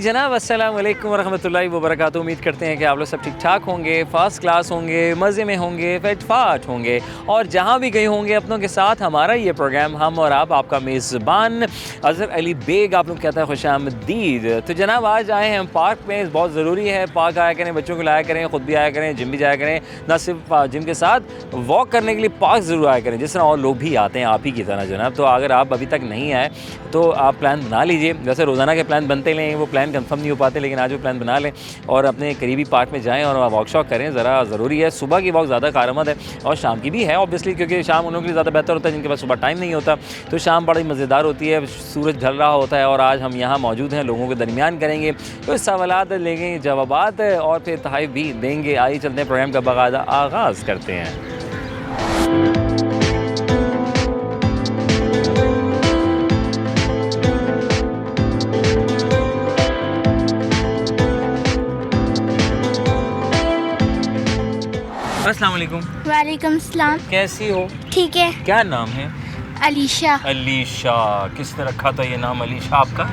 जनाब अस्सलाम वालेकुम वरहमतुल्लाहि वबरकातुहू। उम्मीद करते हैं कि आप लोग सब ठीक ठाक होंगे, फ़र्स्ट क्लास होंगे, मज़े में होंगे, फिट-फाट होंगे और जहाँ भी गए होंगे अपनों के साथ। हमारा ये प्रोग्राम हम और आप, आपका मेज़बान अज़हर अली बेग आप लोग कहता है खुशामदीद। तो जनाब आज आए हैं हम पार्क में, बहुत ज़रूरी है पार्क आया करें, बच्चों को लाया करें, ख़ुद भी आया करें, जिम भी जाया करें। ना सिर्फ जिम के साथ वॉक करने के लिए पार्क ज़रूर आया करें, जिस तरह और लोग भी आते हैं आप ही की तरह जनाब। तो अगर आप अभी तक नहीं आए तो आप प्लान बना लीजिए। वैसे रोज़ाना के प्लान बनते लें, वो प्लान कंफर्म नहीं हो पाते, लेकिन आज वो प्लान बना लें और अपने करीबी पार्क में जाएं और वॉक शॉक करें। ज़रा ज़रूरी है, सुबह की वॉक ज़्यादा कारआमद है और शाम की भी है ऑब्वियसली, क्योंकि शाम उन लोगों के लिए ज़्यादा बेहतर होता है जिनके पास सुबह टाइम नहीं होता। तो शाम बड़ी मज़ेदार होती है, सूरज ढल रहा होता है और आज हम यहाँ मौजूद हैं, लोगों के दरमियान करेंगे कुछ सवालात, लेंगे जवाबात और फिर तहफ़ भी देंगे। आइए चलते हैं, प्रोग्राम का बाकायदा आगाज़ करते हैं। अस्सलाम वालेकुम। वालेकुम सलाम। कैसी हो? ठीक है। क्या नाम है? अलीशा। अलीशा। किसने रखा था ये नाम अलीशा आपका?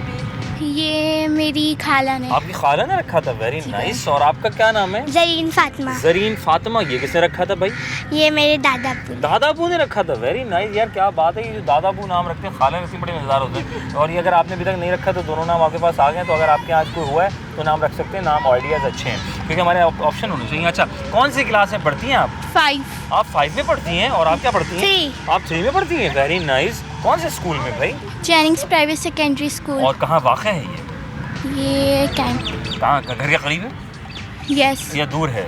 ये मेरी खाला ने। आपकी खाला ने रखा था? Very nice. और आपका क्या नाम है? जरीन फातिमा। जरीन फातिमा। ये किसने रखा था भाई? ये मेरे दादापू। दादापू ने रखा था। वेरी नाइस यार, क्या बात है। ये जो दादापू नाम रखते हैं खाला रखते बड़े मज़ेदार होते हैं। और ये अगर आपने अभी तक नहीं रखा तो दोनों नाम आपके पास आ गए, तो अगर आपके आज कोई हुआ है तो नाम रख सकते हैं। नाम आइडियाज़ अच्छे हैं क्योंकि हमारे ऑप्शन होने चाहिए। अच्छा, कौन सी क्लास में पढ़ती हैं आप? 5। आप 5 में पढ़ती हैं। और आप क्या पढ़ती हैं? 3। आप 3 में पढ़ती हैं। Very nice. कौन से स्कूल में भाई? जैनिंग्स प्राइवेट सेकेंडरी स्कूल। और कहाँ वाक़ है ये कैंप। कहाँ का? घर के करीब है यस। या दूर है?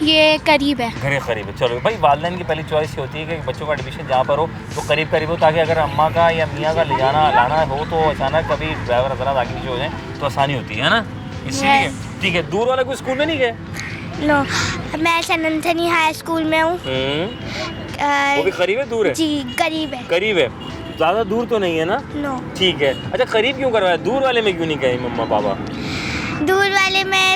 ये करीब है। घर के करीब है। चलो भाई, वालिदैन की पहली चॉइस ये होती है कि बच्चों का एडमिशन जहाँ पर हो तो करीब हो, ताकि अगर अम्मा का या मियाँ का ले जाना लाना हो तो अचानक कभी ड्राइवर हजरात आगे पीछे हो जाए तो आसानी होती है ना, इसीलिए। ठीक है। दूर वाले कोई स्कूल में नहीं गए? नो, मैं सैन एंथनी हाई स्कूल में हूँ। वो भी करीब है दूर है? जी करीब है। करीब है, ज़्यादा दूर तो नहीं है ना? नो। ठीक है। अच्छा, करीब क्यों करवाया? दूर वाले में क्यों नहीं गए मम्मा पापा? दूर वाले में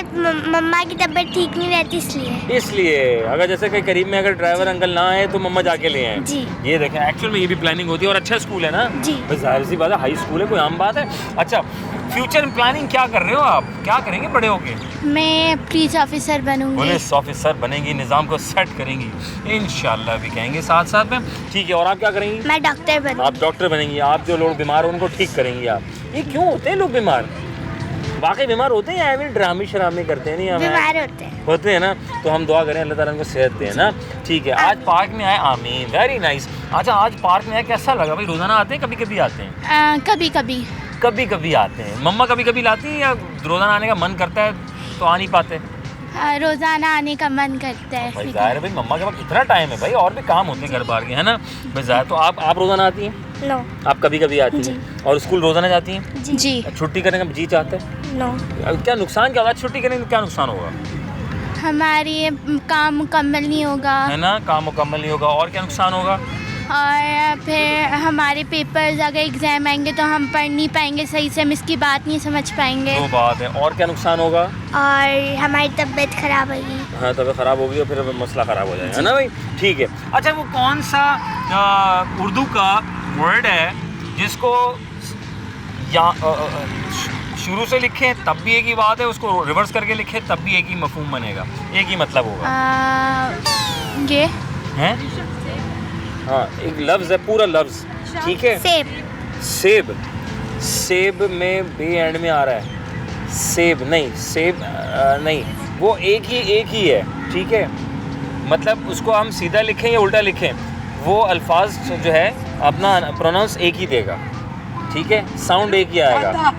मम्मा की तबीयत ठीक नहीं रहती इसलिए। इसलिए अगर जैसे कहीं करीब में अगर ड्राइवर अंकल ना आए तो मम्मा जाके ले आए। जी। ये देखें, एक्चुअल में ये भी प्लानिंग होती है। और अच्छा स्कूल है ना? जी। बस जाहिर सी बात है, हाई स्कूल है, कोई आम बात है। अच्छा, फ्यूचर प्लानिंग क्या कर रहे हो आप? क्या करेंगे बड़े होके? मैं पुलिस ऑफिसर बनूंगी। पुलिस ऑफिसर बनेंगी, निज़ाम को सेट करेंगी इंशाल्लाह, भी कहेंगे साथ साथ में। ठीक है। और आप क्या करेंगी? मैं डॉक्टर बनूंगी। आप डॉक्टर बनेंगी। आप जो लोग बीमार हो उनको ठीक करेंगी आप। ये क्यों होते हैं लोग बीमार? वाकई बीमार होते हैं या ऐसे ड्रामे शरामे करते हैं? नहीं, बीमार होते हैं ना। तो हम दुआ करें अल्लाह ताला उनको सेहत दे ना। ठीक है। आज पार्क में आए, आमीन, वेरी नाइस। अच्छा, आज पार्क में आए, कैसा लगा भाई? रोज़ाना आते हैं, कभी कभी आते हैं? कभी कभी। कभी कभी आते हैं। मम्मा कभी कभी लाती हैं या रोज़ाना आने का मन करता है तो आ नहीं पाते? रोज़ाना आने का मन करता है। भाई ज़ाहिर है भाई, मम्मा के पास कितना टाइम है भाई, और भी काम होते हैं घर बार के, है ना भाई ज़ाहिर। तो आप रोज़ाना आती हैं? नो। आप कभी कभी आती हैं? और स्कूल रोज़ाना जाती हैं? जी। छुट्टी करने का जी चाहते हैं? नो। क्या नुकसान क्या होगा छुट्टी करने का? क्या नुकसान होगा? हमारी काम मुकम्मल नहीं होगा, है ना, काम मुकम्मल नहीं होगा। और क्या नुकसान होगा? और फिर हमारे पेपर्स अगर एग्ज़ाम आएंगे तो हम पढ़ नहीं पाएंगे सही से, हम इसकी बात नहीं समझ पाएंगे। वो बात है। और क्या नुकसान होगा? और हमारी तबीयत ख़राब होगी। हाँ, तबीयत ख़राब होगी और फिर मसला ख़राब हो जाएगा, है ना भाई? ठीक है। अच्छा, वो कौन सा उर्दू का वर्ड है जिसको या शुरू से लिखें तब भी एक ही बात है, उसको रिवर्स करके लिखें तब भी एक ही मफहूम बनेगा, एक ही मतलब होगा? ये हैं? हाँ, एक लफ्ज़ है, पूरा लफ्ज़। ठीक है। सेब। सेब। सेब में बे एंड में आ रहा है। सेब नहीं, सेब नहीं, वो एक ही है। ठीक है। मतलब उसको हम सीधा लिखें या उल्टा लिखें, वो अल्फाज जो है अपना प्रोनाउंस एक ही देगा। ठीक है, साउंड एक ही आएगा।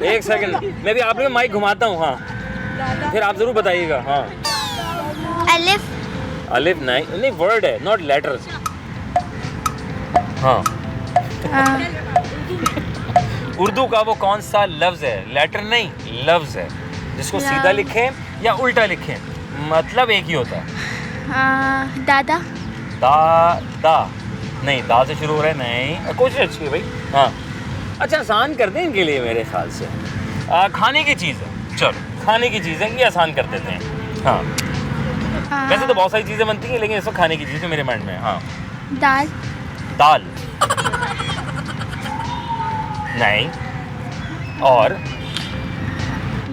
एक सेकंड, मैं भी आप लोग माइक घुमाता हूँ। हाँ, फिर आप ज़रूर बताइएगा। हाँ, अलिफ। अलिफ नहीं, वर्ड है, नॉट लेटर्स। हाँ। उर्दू का वो कौन सा लफ्ज़ है? लेटर नहीं, लफ्ज़ है, जिसको सीधा लिखें या उल्टा लिखें मतलब एक ही होता है। दादा। दा नहीं, दा से शुरू हो रहा है। नहीं, कोशिश अच्छी है भाई। हाँ। अच्छा, आसान कर दें इनके लिए मेरे ख्याल से। खाने की चीज़ है। चलो, खाने की चीज़ है, ये आसान कर देते हैं। हाँ, वैसे तो बहुत सारी चीज़ें बनती हैं, लेकिन इसको खाने की चीज़ है मेरे माइंड में। हाँ। दाल। दाल नहीं। और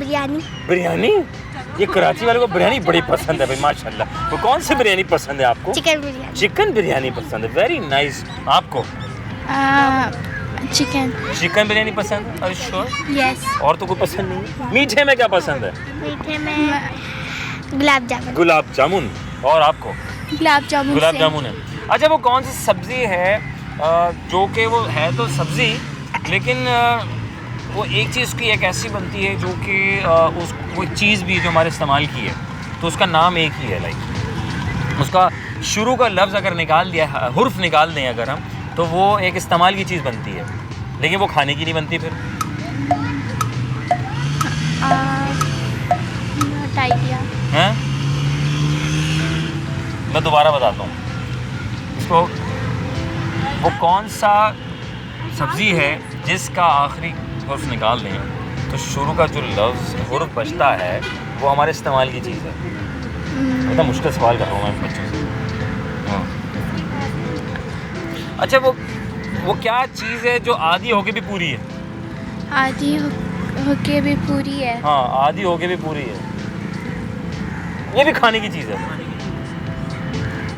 बिरयानी। बिरयानी? ये कराची वाले को बिरयानी बड़ी पसंद है भाई, माशाल्लाह। वो कौन सी बिरयानी पसंद है आपको? चिकन बिरयानी। चिकन बिरयानी पसंद है, वेरी नाइस। आपको? चिकन। चिकन बिरयानी पसंद? अरे श्योर? यस। और तो कोई पसंद नहीं है? मीठे में क्या पसंद है? मीठे में गुलाब जामुन। गुलाब जामुन। और आपको? गुलाब जामुन। गुलाब जामुन है। अच्छा, वो कौन सी सब्जी है जो कि वो है तो सब्जी, लेकिन वो एक चीज़ की एक ऐसी बनती है जो कि उस वो चीज़ भी जो हमारे इस्तेमाल की है, तो उसका नाम एक ही है। लाइक उसका शुरू का लफ्ज़ अगर निकाल दिया, हुर्फ निकाल दें अगर हम, तो वो एक इस्तेमाल की चीज़ बनती है, लेकिन वो खाने की नहीं बनती। फिर आइडिया हैं? मैं दोबारा बताता हूँ इसको। वो कौन सा सब्ज़ी है जिसका आखिरी हुर्फ निकाल दें तो शुरू का जो लफ्ज़ हुर्फ बचता है वो हमारे इस्तेमाल की चीज़ है। इतना मुश्किल सवाल कर रहा हूँ मैं बच्चों से। हाँ। अच्छा, वो क्या चीज़ है जो आधी होके भी पूरी है? आधी होके भी पूरी है। हाँ, आधी होके भी पूरी है। ये भी खाने की चीज़ है।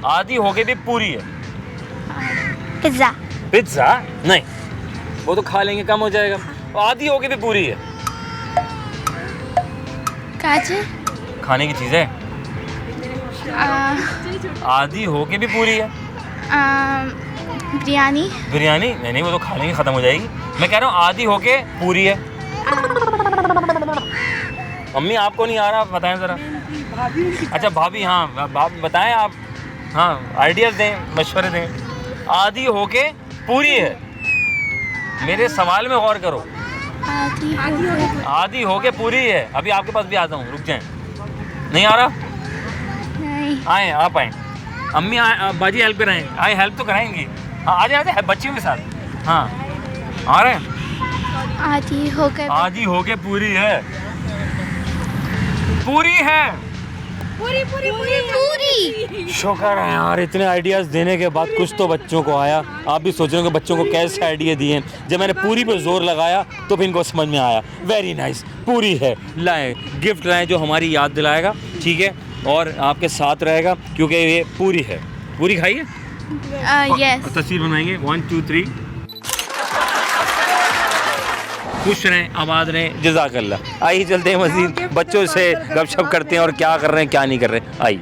आधी होके भी पूरी है। पिज़्ज़ा। पिज़्ज़ा? नहीं, वो तो खा लेंगे, कम हो जाएगा। आधी होके भी पूरी है। काजे? खाने की चीज़ है। आधी होके भी पूरी है। बिरयानी। बिरयानी? नहीं, वो तो खा लेंगे, ख़त्म हो जाएगी। मैं कह रहा हूँ आधी होके पूरी है। मम्मी आपको नहीं आ रहा, बताएं ज़रा। अच्छा भाभी, हाँ बताएं आप। हाँ, आइडियाज़ दें, मशवरे दें। आधी होके पूरी है। मेरे सवाल में गौर करो। आधी होके पूरी है। अभी आपके पास भी आता हूँ, रुक जाएं। नहीं आ रहा? नहीं। आए, आप आएँ। अम्मी बाजी हेल्प कराएँ। आए, हेल्प तो कराएंगी। हाँ, आ जाए बच्चियों के साथ। हाँ, आ रहे हैं। आधी होके पूरी है। पूरी है। पूरी। शुक्र है यार, इतने आइडियाज़ देने के बाद कुछ तो बच्चों को आया। आप भी सोच रहे हो कि बच्चों को कैसे आइडिया दिए। जब मैंने पूरी पे जोर लगाया तो फिर इनको समझ में आया। वेरी नाइस, पूरी है। लाएं, गिफ्ट लाएं जो हमारी याद दिलाएगा, ठीक है, और आपके साथ रहेगा, क्योंकि ये पूरी है। पूरी खाइए। यस। तस्वीर बनाएंगे। 1 2 3। खुश रहें, आबाद रहें, जज़ाकल्लाह। आइए चलते हैं मज़ीद बच्चों से गपशप करते हैं और क्या कर रहे हैं क्या नहीं कर रहे हैं। आइए।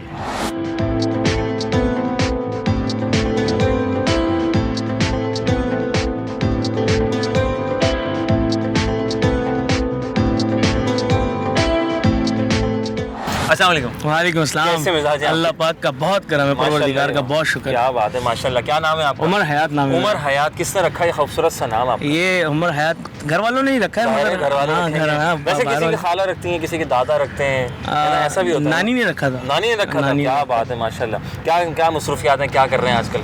अस्सलाम वालेकुम। वालेकुम अस्सलाम। कैसे मिजाज हैं अल्लाह पाक का बहुत करम है, परवरदिगार का बहुत शुक्र। क्या बात है, माशाल्लाह। क्या नाम है आपका? उमर हयात नाम है। उमर हयात। किसने रखा है खूबसूरत सा नाम आपका? ये उमर हयात घर वालों ने ही रखा है, मगर घर वाले हाँ, रखेंगे। घर हाँ, वैसे किसी की खाला रखती हैं, किसी के दादा रखते हैं, है ना? ऐसा भी होता है। नानी ने रखा था। नानी ने रखा था। क्या बात है, माशाल्लाह। क्या क्या मसरूफियात हैं, क्या कर रहे हैं आजकल?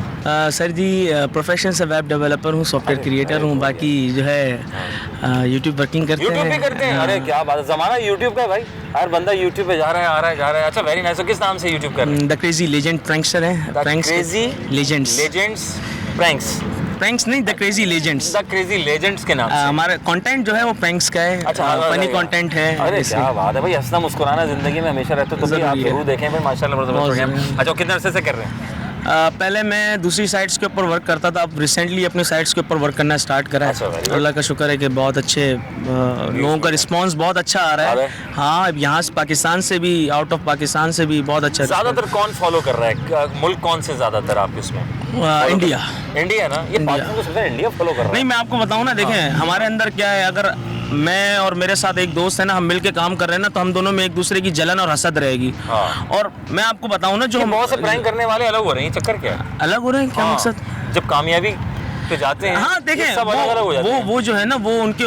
सर जी, प्रोफेशन से वेब डेवलपर हूँ, सॉफ्टवेयर क्रिएटर हूँ। बाकी जो है यूट्यूब वर्किंग करते हैं। यूट्यूब भी करते हैं? अरे क्या बात है, ज़माना यूट्यूब का है भाई। हर बंदा यूट्यूब पे जा रहा है, आ रहा है, जा रहा है। अच्छा, वेरी नाइस। किस नाम से यूट्यूब कर रहे हैं? द क्रेजी लेजेंड प्रैंकस्टर है। Crazy legends. प्रैंक्स नहीं, the crazy legends. The crazy legends के नाम से। हमारा कंटेंट जो है वो प्रैंक्स का है। अच्छा, फनी कंटेंट है। अरे क्या बात है भाई, हंसना मुस्कुराना जिंदगी में हमेशा रहता है, तो भी आप ज़रूरी है। जरूर देखें भाई, माशाल्लाह बहुत प्रोग्राम। अच्छा, कितने अरसे से कर रहे हैं? पहले मैं दूसरी साइट्स के ऊपर वर्क करता था, अब रिसेंटली अपनी साइट्स के ऊपर वर्क करना स्टार्ट करा अच्छा, very है। good। अल्लाह का शुक्र है कि बहुत अच्छे लोगों का रिस्पांस बहुत अच्छा आ रहा है। हाँ, अब यहाँ से पाकिस्तान से भी, आउट ऑफ पाकिस्तान से भी बहुत अच्छा। ज़्यादातर कौन फॉलो कर रहा है? मुल्क कौन से ज़्यादातर आपके उसमें? इंडिया। इंडिया ना? ये पाकिस्तान को सबसे इंडिया फॉलो कर रहा है। नहीं, मैं आपको बताऊँ ना, देखें हमारे अंदर क्या है, अगर मैं और मेरे साथ एक दोस्त है ना, हम मिलके काम कर रहे हैं ना, तो हम दोनों में एक दूसरे की जलन और हसद रहेगी। हाँ। और मैं आपको बताऊँ ना, जो बहुत से प्रैंक करने वाले अलग हो रहे हैं, चक्कर क्या है? अलग हो रहे हैं, क्या हाँ, मकसद? जब कामयाबी पे जाते हैं, हाँ देखें, सब अलग-अलग हो जाते हैं। वो जो है ना, वो उनके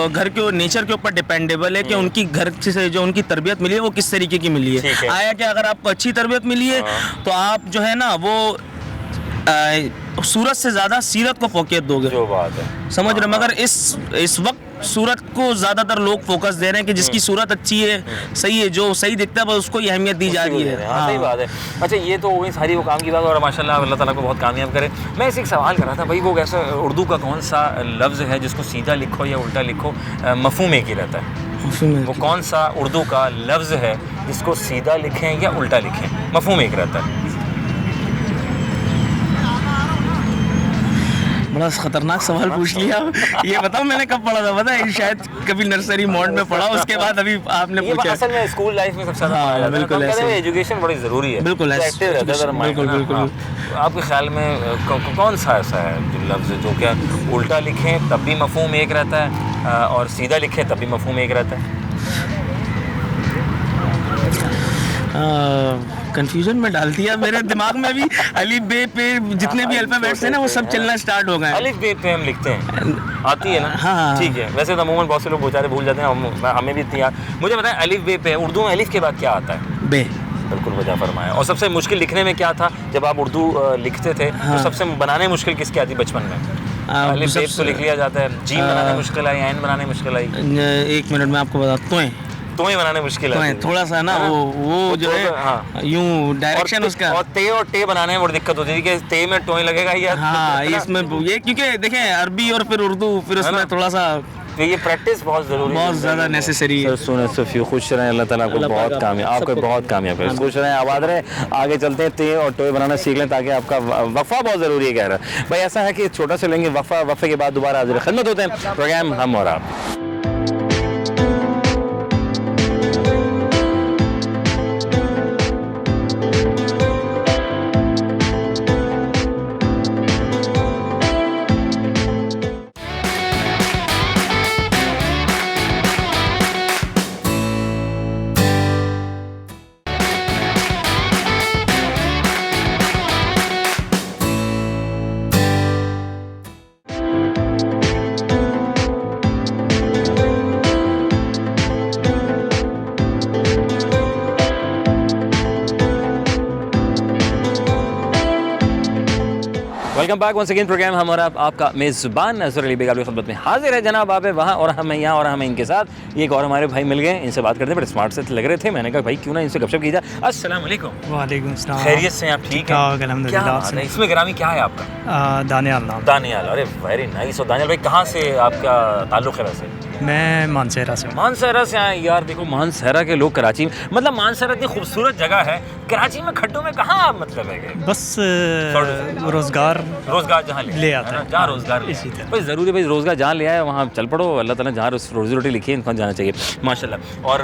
घर के नेचर के ऊपर डिपेंडेबल है कि उनकी घर से जो उनकी तरबियत मिली है वो किस तरीके की मिली ठीक है। है। आया कि अगर आपको अच्छी तरबियत मिली है तो आप जो है ना वो सूरत से ज़्यादा सीरत को फोकियत दोगे। जो बात है, समझ रहे, मगर इस वक्त सूरत को ज़्यादातर लोग फोकस दे रहे हैं कि जिसकी सूरत अच्छी है, सही है, जो सही दिखता है बस उसको ही अहमियत दी जा रही है। हाँ, सही बात है। अच्छा, ये तो हो गई सारी वो काम की बात, और माशाल्लाह अल्लाह ताला को बहुत कामयाब करे। मैं इसे एक सवाल कर रहा था भाई, वो कैसा उर्दू का कौन सा लफ्ज़ है जिसको सीधा लिखो या उल्टा लिखो मफ़हूम एक ही रहता है? वो कौन सा उर्दू का लफ्ज़ है जिसको सीधा लिखें या उल्टा लिखें, मफहूम एक रहता है। बड़ा खतरनाक सवाल पूछ लिया। ये बताओ मैंने कब पढ़ा था, पता है? शायद कभी नर्सरी मोड में पढ़ा, उसके बाद अभी आपने ये पूछा। असल में स्कूल लाइफ में सबसे ज़्यादा हाँ, पढ़ाया जाता है। बिल्कुल तो कहते हैं ऐसे। एजुकेशन बड़ी ज़रूरी है, बिल्कुल तो ऐसे। एक्टिव रहता है ज़रा माइंड, बिल्कुल, है ना? बिल्कुल, हाँ। आपके ख्याल में कौन सा ऐसा है जो लफ्ज़ जो क्या उल्टा लिखें तब भी मफहूम एक रहता है और सीधा लिखें तब भी मफहूम एक रहता है? कंफ्यूजन में डाल दिया मेरे दिमाग में भी। अलिफ बे पे जितने भी अल्फाबेट्स हैं ना वो सब चलना स्टार्ट हो गए हैं। अलिफ बे पे हम लिखते हैं, आती है ना? हाँ। ठीक है। वैसे तो अमूमन बहुत से लोग बेचारे भूल जाते हैं, हमें भी इतनी याद। मुझे बताएं अलिफ बे पे उर्दू में अलिफ के बाद क्या आता है? बे। बिल्कुल वजह फरमाया। और सबसे मुश्किल लिखने में क्या था जब आप उर्दू लिखते थे? हाँ। तो सबसे बनाने मुश्किल किसकी आती बचपन में? अलिफ बे तो लिख लिया जाता है, जीम बनाने मुश्किल आई, ऐन बनाने मुश्किल आई, 1 मिनट में आपको बताता हूँ। तो ही बनाने मुश्किल है, थोड़ा सा ना वो जो है हाँ। यूं डायरेक्शन उसका। और ते और टे बनाने में बड़ी दिक्कत होती थी कि ते में टोए लगेगा या हाँ, इसमें ये क्योंकि देखें अरबी और फिर उर्दू, फिर उसमें थोड़ा सा तो ये प्रैक्टिस बहुत ज़रूरी है, बहुत ज़्यादा नेसेसरी है। सुने सफ़ी खुश रहें, अल्लाह ताला आपको बहुत कामयाब, आपको बहुत कामयाब करें, खुश रहें, आबाद रहें। आगे चलते हैं, ते और टोए बनाना सीख लें ताकि आपका वफ़ा बहुत ज़रूरी है। कह रहा है भाई ऐसा है कि छोटा से लेंगे वफ़ा, वफ़े के बाद दोबारा हाजिर खिदमत होते हैं प्रोग्राम हम और आप। Welcome back once again programme हम और आपका मेज़बान नज़र अली बेग आपकी खिदमत में हाजिर है जनाब। आप है वहाँ और हम हैं यहाँ और हम इनके साथ। ये एक और हमारे भाई मिल गए, इनसे बात करते हैं, बड़े स्मार्ट से लग रहे थे। मैंने कहा भाई क्यों ना इनसे गपशप की जाए। अस्सलाम वालेकुम। वालेकुम सलाम। खैरियत से आप? ठीक है अल्हम्दुलिल्लाह। क्या बात है? इसमें ग्रामी क्या है आपका? दानियाल नाम। दानियाल, अरे वेरी नाइस। और दानियाल भाई कहाँ से आपका ताल्लुक़ है वैसे? मैं मानसहरा से हूँ। मानसहरा से आए यार। देखो मानसहरा के लोग कराची में, मतलब मानसहरा इतनी खूबसूरत जगह है, कराची में खड्डों में कहाँ मतलब है? बस रोज़गार जहाँ ले आता है, जहाँ रोज़गार इसी तरह। भाई ज़रूरी भाई रोज़गार जहाँ ले आए वहाँ चल पड़ो। अल्लाह ताला जहाँ रोज़ी रोटी लिखी है इनको जाना चाहिए माशाल्लाह। और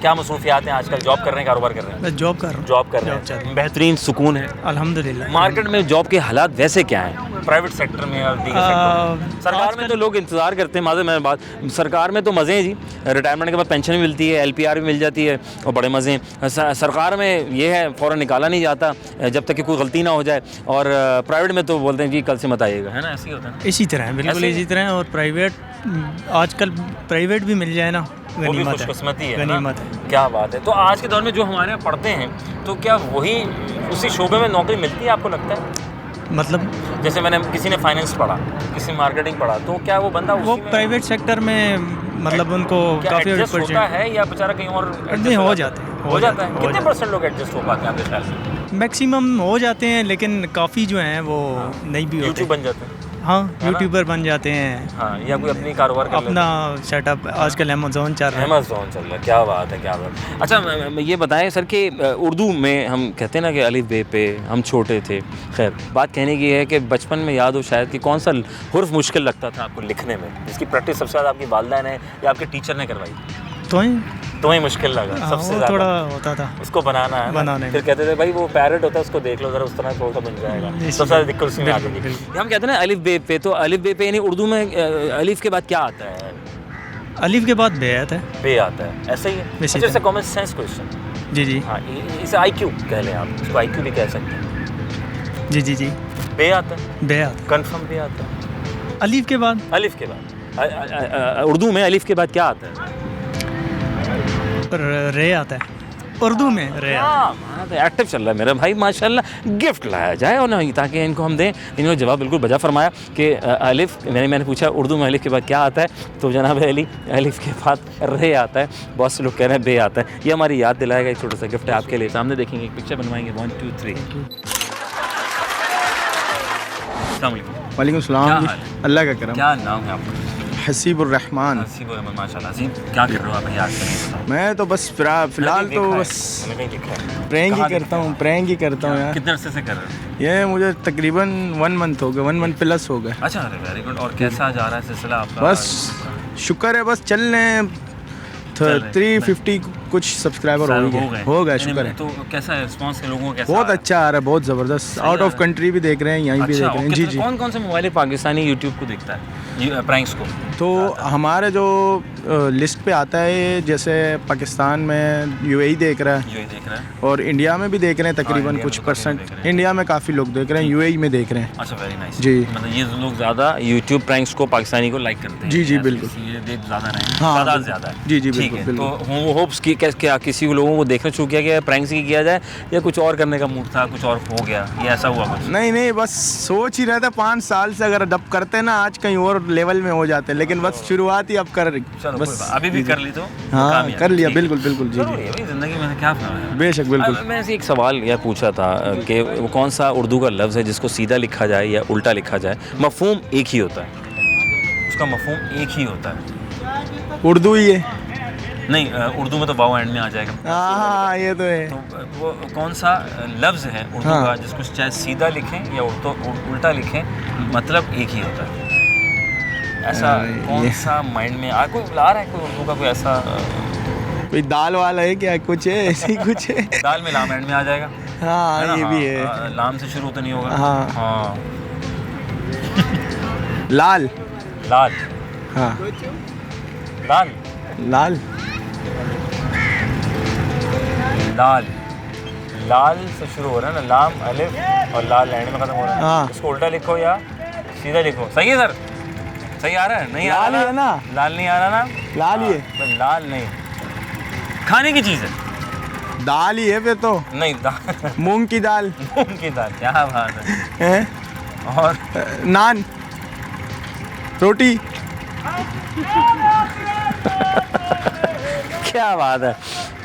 क्या मसरूफियात हैं आजकल? जॉब कर रहे हैं, कारोबार कर रहे हैं? मैं जॉब कर रहा हूँ। जॉब कर रहे जॉब चल रही हैं, है। बेहतरीन सुकून है। अल्हम्दुलिल्लाह। मार्केट में जॉब के हालात वैसे क्या हैं? प्राइवेट सेक्टर में और दीगर सेक्टर में? सरकार में तो लोग इंतज़ार करते हैं, माज़े मैं बात, सरकार में तो मज़े हैं जी, रिटायरमेंट के बाद पेंशन भी मिलती है, LPR भी मिल जाती है और बड़े मज़े हैं। सरकार में ये है फ़ौरन निकाला नहीं जाता जब तक कि कोई गलती ना हो जाए, और प्राइवेट में तो बोलते हैं जी कल से मत आइएगा, है ना? ऐसे ही होता है ना? इसी तरह है, बिल्कुल ऐसे ही? इसी तरह है। और प्राइवेट आजकल प्राइवेट भी मिल जाए ना, वो भी गनीमत खुशकिस्मती है, है ना? गनीमत है। क्या बात है। तो आज के दौर में जो हमारे यहाँ पढ़ते हैं तो क्या वही उसी शोबे में नौकरी मिलती है आपको लगता है? मतलब जैसे मैंने किसी ने फाइनेंस पढ़ा, किसी मार्केटिंग पढ़ा, तो क्या वो बंदा वो उसी में प्राइवेट सेक्टर में मतलब उनको क्या काफ़ी एडजस्ट होता अपॉर्चुनिटी है या बेचारा कहीं और नहीं हो जाते हैं, हो जाता है? हो कितने जाते परसेंट लोग एडजस्ट हो पाते हैं आपके ख्याल से? मैक्सिमम हो जाते हैं, लेकिन काफ़ी जो हैं वो नहीं भी होते। यूट्यूब बन जाते हैं? हाँ, है ना? यूट्यूबर बन जाते हैं, हाँ, या कोई अपनी कारोबार कर अपना सेटअप। आजकल अमेज़ॉन चल रहा है। अमेज़ॉन चल रहा है। क्या बात है, क्या बात है। अच्छा ये बताएं सर कि उर्दू में हम कहते हैं ना कि अलिफ बे पे हम छोटे थे। खैर बात कहने की है कि बचपन में याद हो शायद कि कौन सा हुर्फ मुश्किल लगता था आपको लिखने में, जिसकी प्रैक्टिस सबसे ज़्यादा आपकी वालिदा ने या आपके टीचर ने करवाई? तो ही मुश्किल लगा सबसे वो ज़्यादा? थोड़ा होता था उसको बनाना है ना? बनाने में। फिर कहते थे भाई वो पैरेट होता है उसको देख लो ज़रा, उस तरह थोड़ा सा बन जाएगा। सबसे ज़्यादा दिक्कत उसमें आ बिल्कुल, गई। बिल्कुल। हम कहते हैं ना अलिफ बे पे, तो अलिफ बे पे यानी उर्दू में अलिफ के बाद क्या आता है? अलिफ के बाद बे आता है। बे आता है, ऐसा ही है। इसी अच्छा, तरह। Common sense question. जी जी हाँ, इसे IQ कह लें आप, इसको IQ भी कह सकते हैं। जी जी जी। बे आता है, बे आता कन्फर्म बे आता है। अलिफ के बाद अलिफ के बाद उर्दू में अलिफ के बाद क्या आता है? रे आता है। उर्दू में रे आता हाँ तो एक्टिव चल रहा है मेरा भाई माशाल्लाह। गिफ्ट लाया जाए और नहीं ताकि इनको हम दें। इन्होंने जवाब बिल्कुल बजा फरमाया कि अलिफ, मैंने पूछा उर्दू में अलिफ के बाद क्या आता है, तो जनाब अली अलिफ के बाद रे आता है। बहुत से लोग कह रहे हैं बे आता है। ये हमारी याद दिलाएगा, एक छोटा सा गिफ्ट है आपके लिए। सामने देखेंगे, एक पिक्चर बनवाएंगे। 1 2 3। अस्सलाम वालेकुम। वालेकुम क्या सलाम। हाल है? अल्लाह का करम। क्या नाम है आपका? हसीबुर रहमान। माशाल्लाह। हसीब, क्या कर रहे हो आप भाई आजकल? मैं तो बस फिलहाल तो बस मैंने कहीं देखा है। प्रैंक ही कहाँ करता हूँ, प्रैंक ही करता हूँ यार। कितने अरसे से कर रहे हो? ये मुझे तकरीबन 1 मंथ हो गया, 1 मंथ प्लस हो गया। अच्छा, अरे वेरी गुड। और कैसा जा रहा है सिलसिला आपका? बस शुक्र है, बस चल रहे हैं। चल रहे। 350 कुछ सब्सक्राइबर हो गए, शुक्र है। तो कैसा है रिस्पांस के लोगों का? कैसा बहुत आ अच्छा आ रहा है, बहुत ज़बरदस्त। आउट ऑफ कंट्री भी देख रहे हैं, यहीं भी देख रहे हैं। जी जी। कौन कौन से मोबाइल पाकिस्तानी यूट्यूब को देखता है, प्रैंक्स को? तो हमारे जो लिस्ट पे आता है, जैसे पाकिस्तान में यूएई देख रहा है यही देख रहा है। और इंडिया में भी देख रहे हैं तकरीबन इंडिया कुछ में तो काफ़ी लोग परसेंट। देख रहे हैं। इंडिया में काफ़ी लोग देख रहे हैं, यूएई में देख रहे हैं। अच्छा, वेरी नाइस। जी। मतलब ये लोग ज़्यादा यूट्यूब प्रैंक्स को पाकिस्तानी को लाइक करते हैं। जी, जी, या बिल्कुल। ये देख ज़्यादा रहे हैं, हाँ, ज़्यादा से बिल्कुल। ज़्यादा है। जी, जी, ठीक बिल्कुल, है। बिल्कुल। तो वो होप्स की क्या किसी लोगों को देखना शुरू किया गया प्रैंक्स ही किया जाए, या कुछ और करने का मूड था, कुछ और हो गया, ये ऐसा हुआ कुछ? नहीं, बस सोच ही रहा था 5 साल से, अगर डब करते ना आज कहीं और लेवल में हो जाते, लेकिन बस शुरुआत ही अब कर चलो, बस कोई बात- अभी भी कर ली तो हाँ, कामयाब। कर लिया, ठीक है। बिल्कुल बिल्कुल। जी जरूरी जी, है भाई, जिंदगी में क्या फर्क है। बेशक, बिल्कुल। मैंने से एक सवाल यह पूछा था कि वो कौन सा उर्दू का लफ्ज़ है जिसको सीधा लिखा जाए या उल्टा लिखा जाए, मफहूम एक ही होता है, उसका मफहूम एक ही होता है? उर्दू ही है। नहीं, उर्दू में तो वाव एंड में आ जाएगा। हाँ, ये तो है। तो वो कौन सा लफ्ज़ है उर्दू हाँ। का जिसको चाहे सीधा लिखें या उल्टा लिखें, मतलब एक ही होता है? ऐसा कौन सा माइंड में कोई ला रहा है, कोई उर्दू का कोई ऐसा? कोई दाल वाला है क्या, कुछ है ऐसी कुछ है? दाल में लाम एंड में आ जाएगा। हाँ, ना? ये भी है। लाम से शुरू तो नहीं होगा। हाँ। हाँ। लाल। लाल। हाँ, लाल। लाल। लाल। लाल से शुरू हो रहा है ना, लाम अलिफ और लाल एंड में खत्म हो रहा है। हाँ। इसको उल्टा लिखो या सीधा लिखो। सही है सर? सही आ रहा है? नहीं आ लाल रहा ही है ना? लाल नहीं आ रहा ना? लाल ही है। हाँ, लाल नहीं, खाने की चीज़ है। दाल ही है फिर तो। नहीं, दाल। मूंग की दाल मूंग की दाल, क्या बात है। है। और नान, रोटी। क्या बात है,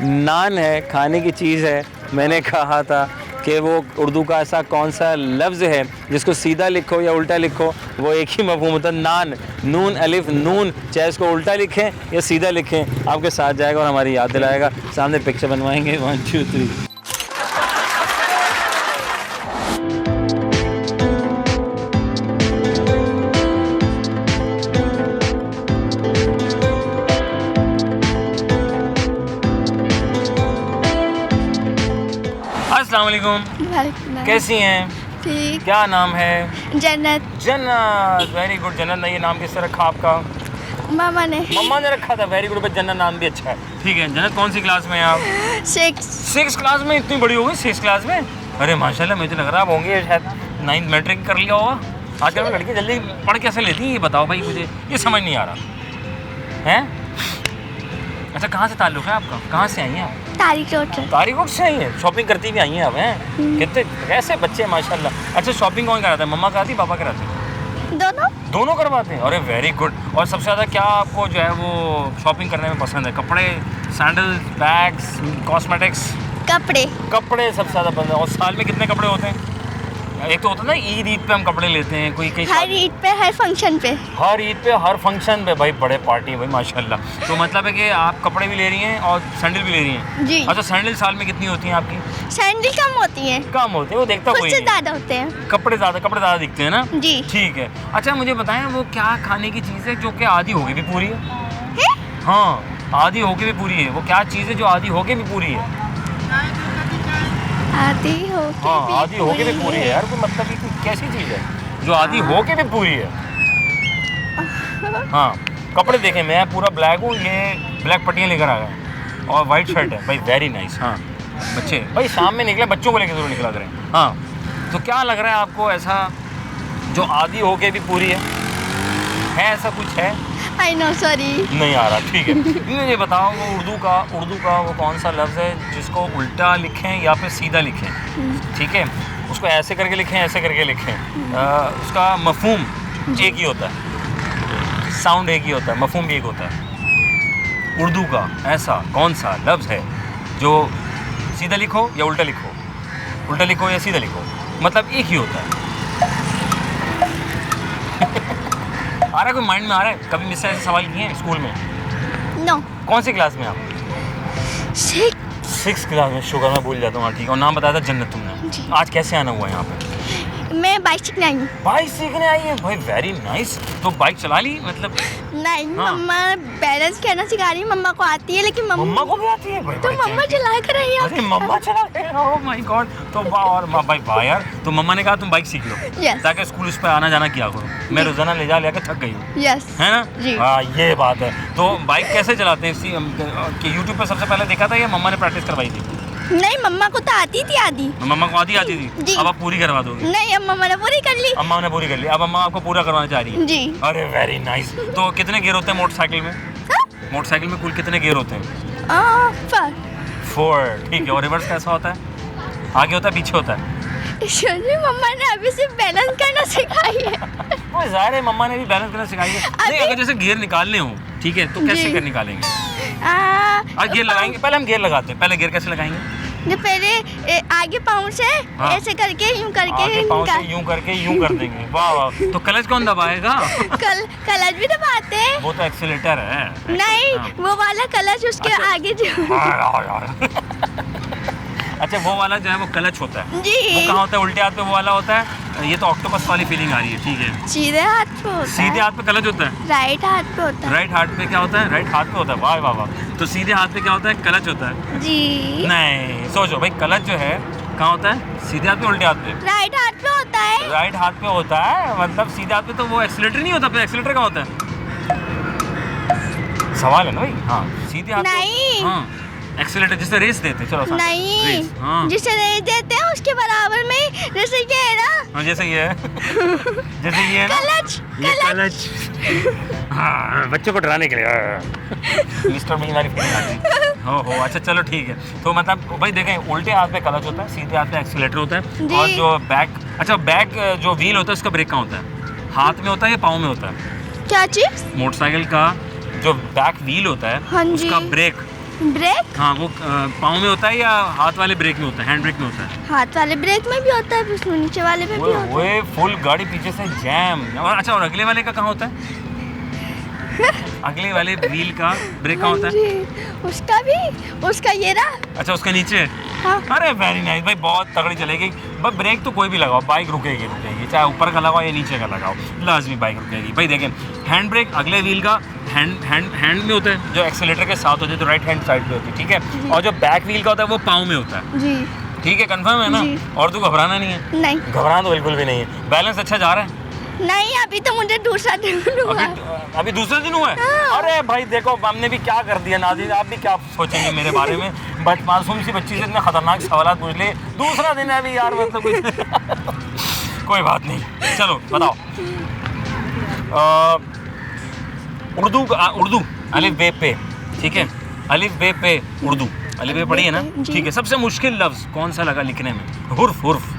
नान है, खाने की चीज़ है। मैंने कहा था कि वो उर्दू का ऐसा कौन सा लफ्ज़ है जिसको सीधा लिखो या उल्टा लिखो वो एक ही मफहूम होता है, नान। नून अलिफ नून, चाहे इसको उल्टा लिखें या सीधा लिखें, आपके साथ जाएगा और हमारी याद दिलाएगा। सामने पिक्चर बनवाएंगे 1 2 3। अस्सलाम वालेकुम, कैसी हैं? ठीक। क्या नाम है? जन्नत। जन्नत, वेरी गुड। जन्नत ने ये नाम किससे रखा आपका? मामा ने। मम्मा ने रखा था, वेरी गुड। बट जन्नत नाम भी अच्छा है। ठीक है, जन्नत कौन सी क्लास में हैं आप? 6। क्लास में? इतनी बड़ी हो गई 6 क्लास में? अरे माशाल्लाह, मुझे लग रहा है आप होंगे शायद 9th मैट्रिक कर लिया होगा। आजकल में लड़की जल्दी पढ़ कैसे लेती हैं, ये बताओ भाई, मुझे ये समझ नहीं आ रहा है। अच्छा, कहाँ से ताल्लुक़ है आपका? कहाँ से आई हैं आप? तारीख रोड से। तारीख रोड से आई हैं? शॉपिंग करती भी आई हैं आप? हैं कितने कैसे बच्चे माशाल्लाह। अच्छा, शॉपिंग कौन कराता है, मम्मा कराती पापा कराते? दोनों। दोनों करवाते हैं। अरे वेरी गुड। और सबसे ज़्यादा क्या आपको जो है वो शॉपिंग करने में पसंद है? कपड़े, सैंडल, बैग्स, कॉस्मेटिक्स? कपड़े। कपड़े सबसे ज़्यादा पसंद है। और साल में कितने कपड़े होते हैं? एक तो होता है ना ईद पे हम कपड़े लेते हैं, कोई कहीं हर ईद पे, हर फंक्शन पे। हर ईद पे, हर फंक्शन पे भाई, बड़े पार्टी भाई माशाल्लाह। तो मतलब है कि आप कपड़े भी ले रही हैं और सैंडल भी ले रही हैं? जी। अच्छा, सैंडल साल में कितनी होती हैं आपकी? सैंडल कम होती हैं, कम होती है, वो देखता कुछ कोई से नहीं। ज़्यादा होते हैं। कपड़े ज़्यादा दिखते हैं ना? जी। ठीक है। अच्छा, मुझे बताएं वो क्या खाने की चीज़ है जो कि आधी होके भी पूरी है? है? हाँ, आधी होके भी पूरी है। वो क्या चीज़ है जो आधी होके भी पूरी है? आधी होके हाँ, भी आधी होके भी पूरी है यार। कोई मतलब ये कोई कैसी चीज़ है जो आधी होके भी पूरी है? हाँ, कपड़े देखें, मैं पूरा ब्लैक हूँ, ये ब्लैक पट्टियाँ लेकर आ गए और वाइट शर्ट है भाई, वेरी नाइस। हाँ, बच्चे भाई शाम में निकले, बच्चों को लेकर जरूर निकला करें। हाँ, तो क्या लग रहा है आपको ऐसा जो आधी होके भी पूरी है ऐसा कुछ है? I know, sorry. नहीं आ रहा, ठीक है। मुझे बताओ वो उर्दू का वो कौन सा लफ्ज़ है जिसको उल्टा लिखें या फिर सीधा लिखें, ठीक है? उसको ऐसे करके लिखें, ऐसे करके लिखें, उसका मफहूम एक ही होता है, साउंड एक ही होता है, मफहूम भी एक होता है। उर्दू का ऐसा कौन सा लफ्ज़ है जो सीधा लिखो या उल्टा लिखो, उल्टा लिखो या सीधा लिखो, मतलब एक ही होता है? आ रहा है कोई माइंड में आ रहा है? कभी मिस ऐसे सवाल किए हैं स्कूल में? नो। कौन सी क्लास में आप? 6 क्लास में। शुगर मैं भूल जाता हूँ। हाँ ठीक है। और नाम बताया था जन्नत तुमने। जी। आज कैसे आना हुआ यहाँ पे? मैं बाइक सीखने आई हूँ। बाइक सीखने आई है भाई, वेरी नाइस। तो बाइक चला ली मतलब? नहीं, हाँ। मम्मा बैलेंस करना सिखा रही है। मम्मा को आती है, लेकिन मम्मा को भी आती है भाई? तो मम्मा चला कर रही है। अरे मम्मा चला रहे हैं, ओह माय गॉड। तो वाह, और भाई वाह यार। तो मम्मा ने कहा तुम बाइक सीख लो Yes. ताकि स्कूल उस पर आना जाना किया करो। मैं रोजाना ले जा थक गई हूँ, यस। है ना? जी। हाँ ये बात है। तो बाइक कैसे चलाते हैं? कि यूट्यूब पे सबसे पहले देखा था या मम्मा ने प्रैक्टिस करवाई थी? नहीं, मम्मा को तो आती थी आधी। मम्मा को आती थी। जी। अब आप पूरी करवा दोगे? नहीं, अब मम्मा ने पूरी कर ली। अम्मा ने पूरी कर ली, अब अम्मा आपको पूरा करवाना चाह रही है। जी। अरे वेरी नाइस। तो कितने गियर होते हैं मोटरसाइकिल में? हाँ? मोटरसाइकिल में कुल कितने गियर होते हैं? 4। ठीक है। और रिवर्स कैसा होता है? आगे होता है पीछे होता है? एक्चुअली मम्मा ने अभी सिर्फ बैलेंस करना सिखाई है। वो ज़ाहिर है मम्मा ने भी बैलेंस करना सिखाई है। नहीं, अगर जैसे गियर निकालने हो, ठीक है, तो कैसे जी। कर निकालेंगे? आ, गियर लगाएंगे, पहले हम गियर लगाते हैं। पहले गियर कैसे लगाएंगे? जो पहले आगे पाँव से हाँ। ऐसे करके यूं करके आगे पाँव से निकाल। यूं करके यूं कर देंगे। वाह वाह। तो क्लच कौन दबाएगा? कलच भी दबाते हैं। वो तो एक्सीलेटर है। नहीं, हाँ। वो वाला कलच उसके अच्छा। आगे जो। अच्छा, वो वाला जो है वो क्लच होता है। जी। वो कहाँ होता है? उल्टे हाथ पे वो वाला होता है। ये तो ऑक्टोपस वाली फीलिंग आ रही है। ठीक है। सीधे हाथ पे होता सीधे है। हाथ पे क्लच होता है। राइट हाथ पे होता है। राइट हाथ पे क्या होता है? राइट हाथ पे होता है। वाह वाह वाह। तो सीधे हाथ पे क्या होता है? क्लच होता है। जी। नहीं, सोचो भाई, क्लच जो है कहाँ होता है? सीधे हाथ पे उल्टे हाथ पे? राइट हाथ पे होता है। राइट हाथ पे होता है। मतलब सीधे हाथ पे तो वो एक्सीलेटर नहीं होता। फिर एक्सीलेटर कहाँ होता है? सवाल है ना भाई। हाँ, सीधे हाथ पे- नहीं। हाँ, एक्सीलेटर जिससे रेस देते। चलो साथ में। नहीं, रेस, हाँ। जिसे रेस देते हैं उसके बराबर में, जैसे ये है ना, हाँ जैसे ये है। जैसे ये है ना, क्लच। ये क्लच। हाँ, बच्चों को डराने के लिए। मिस्टर बीन वाली फीलिंग आती है। हो अच्छा चलो ठीक है। तो मतलब भाई देखें, उल्टे हाथ पे क्लच होता है, सीधे हाथ पे एक्सीलेटर होता है। जी। और जो बैक जो व्हील होता है उसका ब्रेक कहाँ होता है? हाथ में होता है या पाँव में होता है? क्या चीज? मोटरसाइकिल का जो बैक व्हील होता है, हाँ जी। उसका ब्रेक, ब्रेक हाँ, वो पाँव में होता है या हाथ वाले ब्रेक में होता है? हैंड ब्रेक में होता है? हाथ वाले ब्रेक में भी होता है, उसमें नीचे वाले में भी होता है। वो फुल गाड़ी पीछे से जैम। और अच्छा, और अगले वाले का कहाँ होता है? अगले वाले व्हील का ब्रेक कहाँ होता है? जी, उसका ये रहा। अच्छा, उसके नीचे। हाँ। अरे वेरी नाइस भाई, बहुत तगड़ी चलेगी। बस ब्रेक तो कोई भी लगाओ, बाइक रुकेगी, चाहे ऊपर का लगाओ या नीचे का लगाओ, लाजमी बाइक रुकेगी भाई। देखें, हैंड ब्रेक अगले व्हील का हैंड में होता है, जो एक्सीलेटर के साथ होता है, तो राइट हैंड साइड पे होती है, ठीक है। और जो बैक व्हील का होता है वो पाँव में होता है। जी। ठीक है, कंफर्म है ना? जी। और तो घबराना नहीं है? नहीं घबराना तो बिल्कुल भी नहीं है। बैलेंस अच्छा जा रहा है? नहीं, अभी तो मुझे दूसरा दिन हुआ। अभी दूसरा दिन हुआ है? हाँ। अरे भाई देखो, हमने भी क्या कर दिया नाज़रीन, आप भी क्या सोचेंगे मेरे बारे में? बट मासूम सी बच्ची से इतने खतरनाक सवाल पूछ ले। दूसरा दिन है अभी यार, मतलब कुछ कोई बात नहीं। चलो बताओ, उर्दू अलिफ बे पे, ठीक है, अलिफ बे पे उर्दू, अलिफ बे पढ़ी है ना? जी। ठीक है। सबसे मुश्किल लफ्ज़ कौन सा लगा लिखने में? हुर्फ।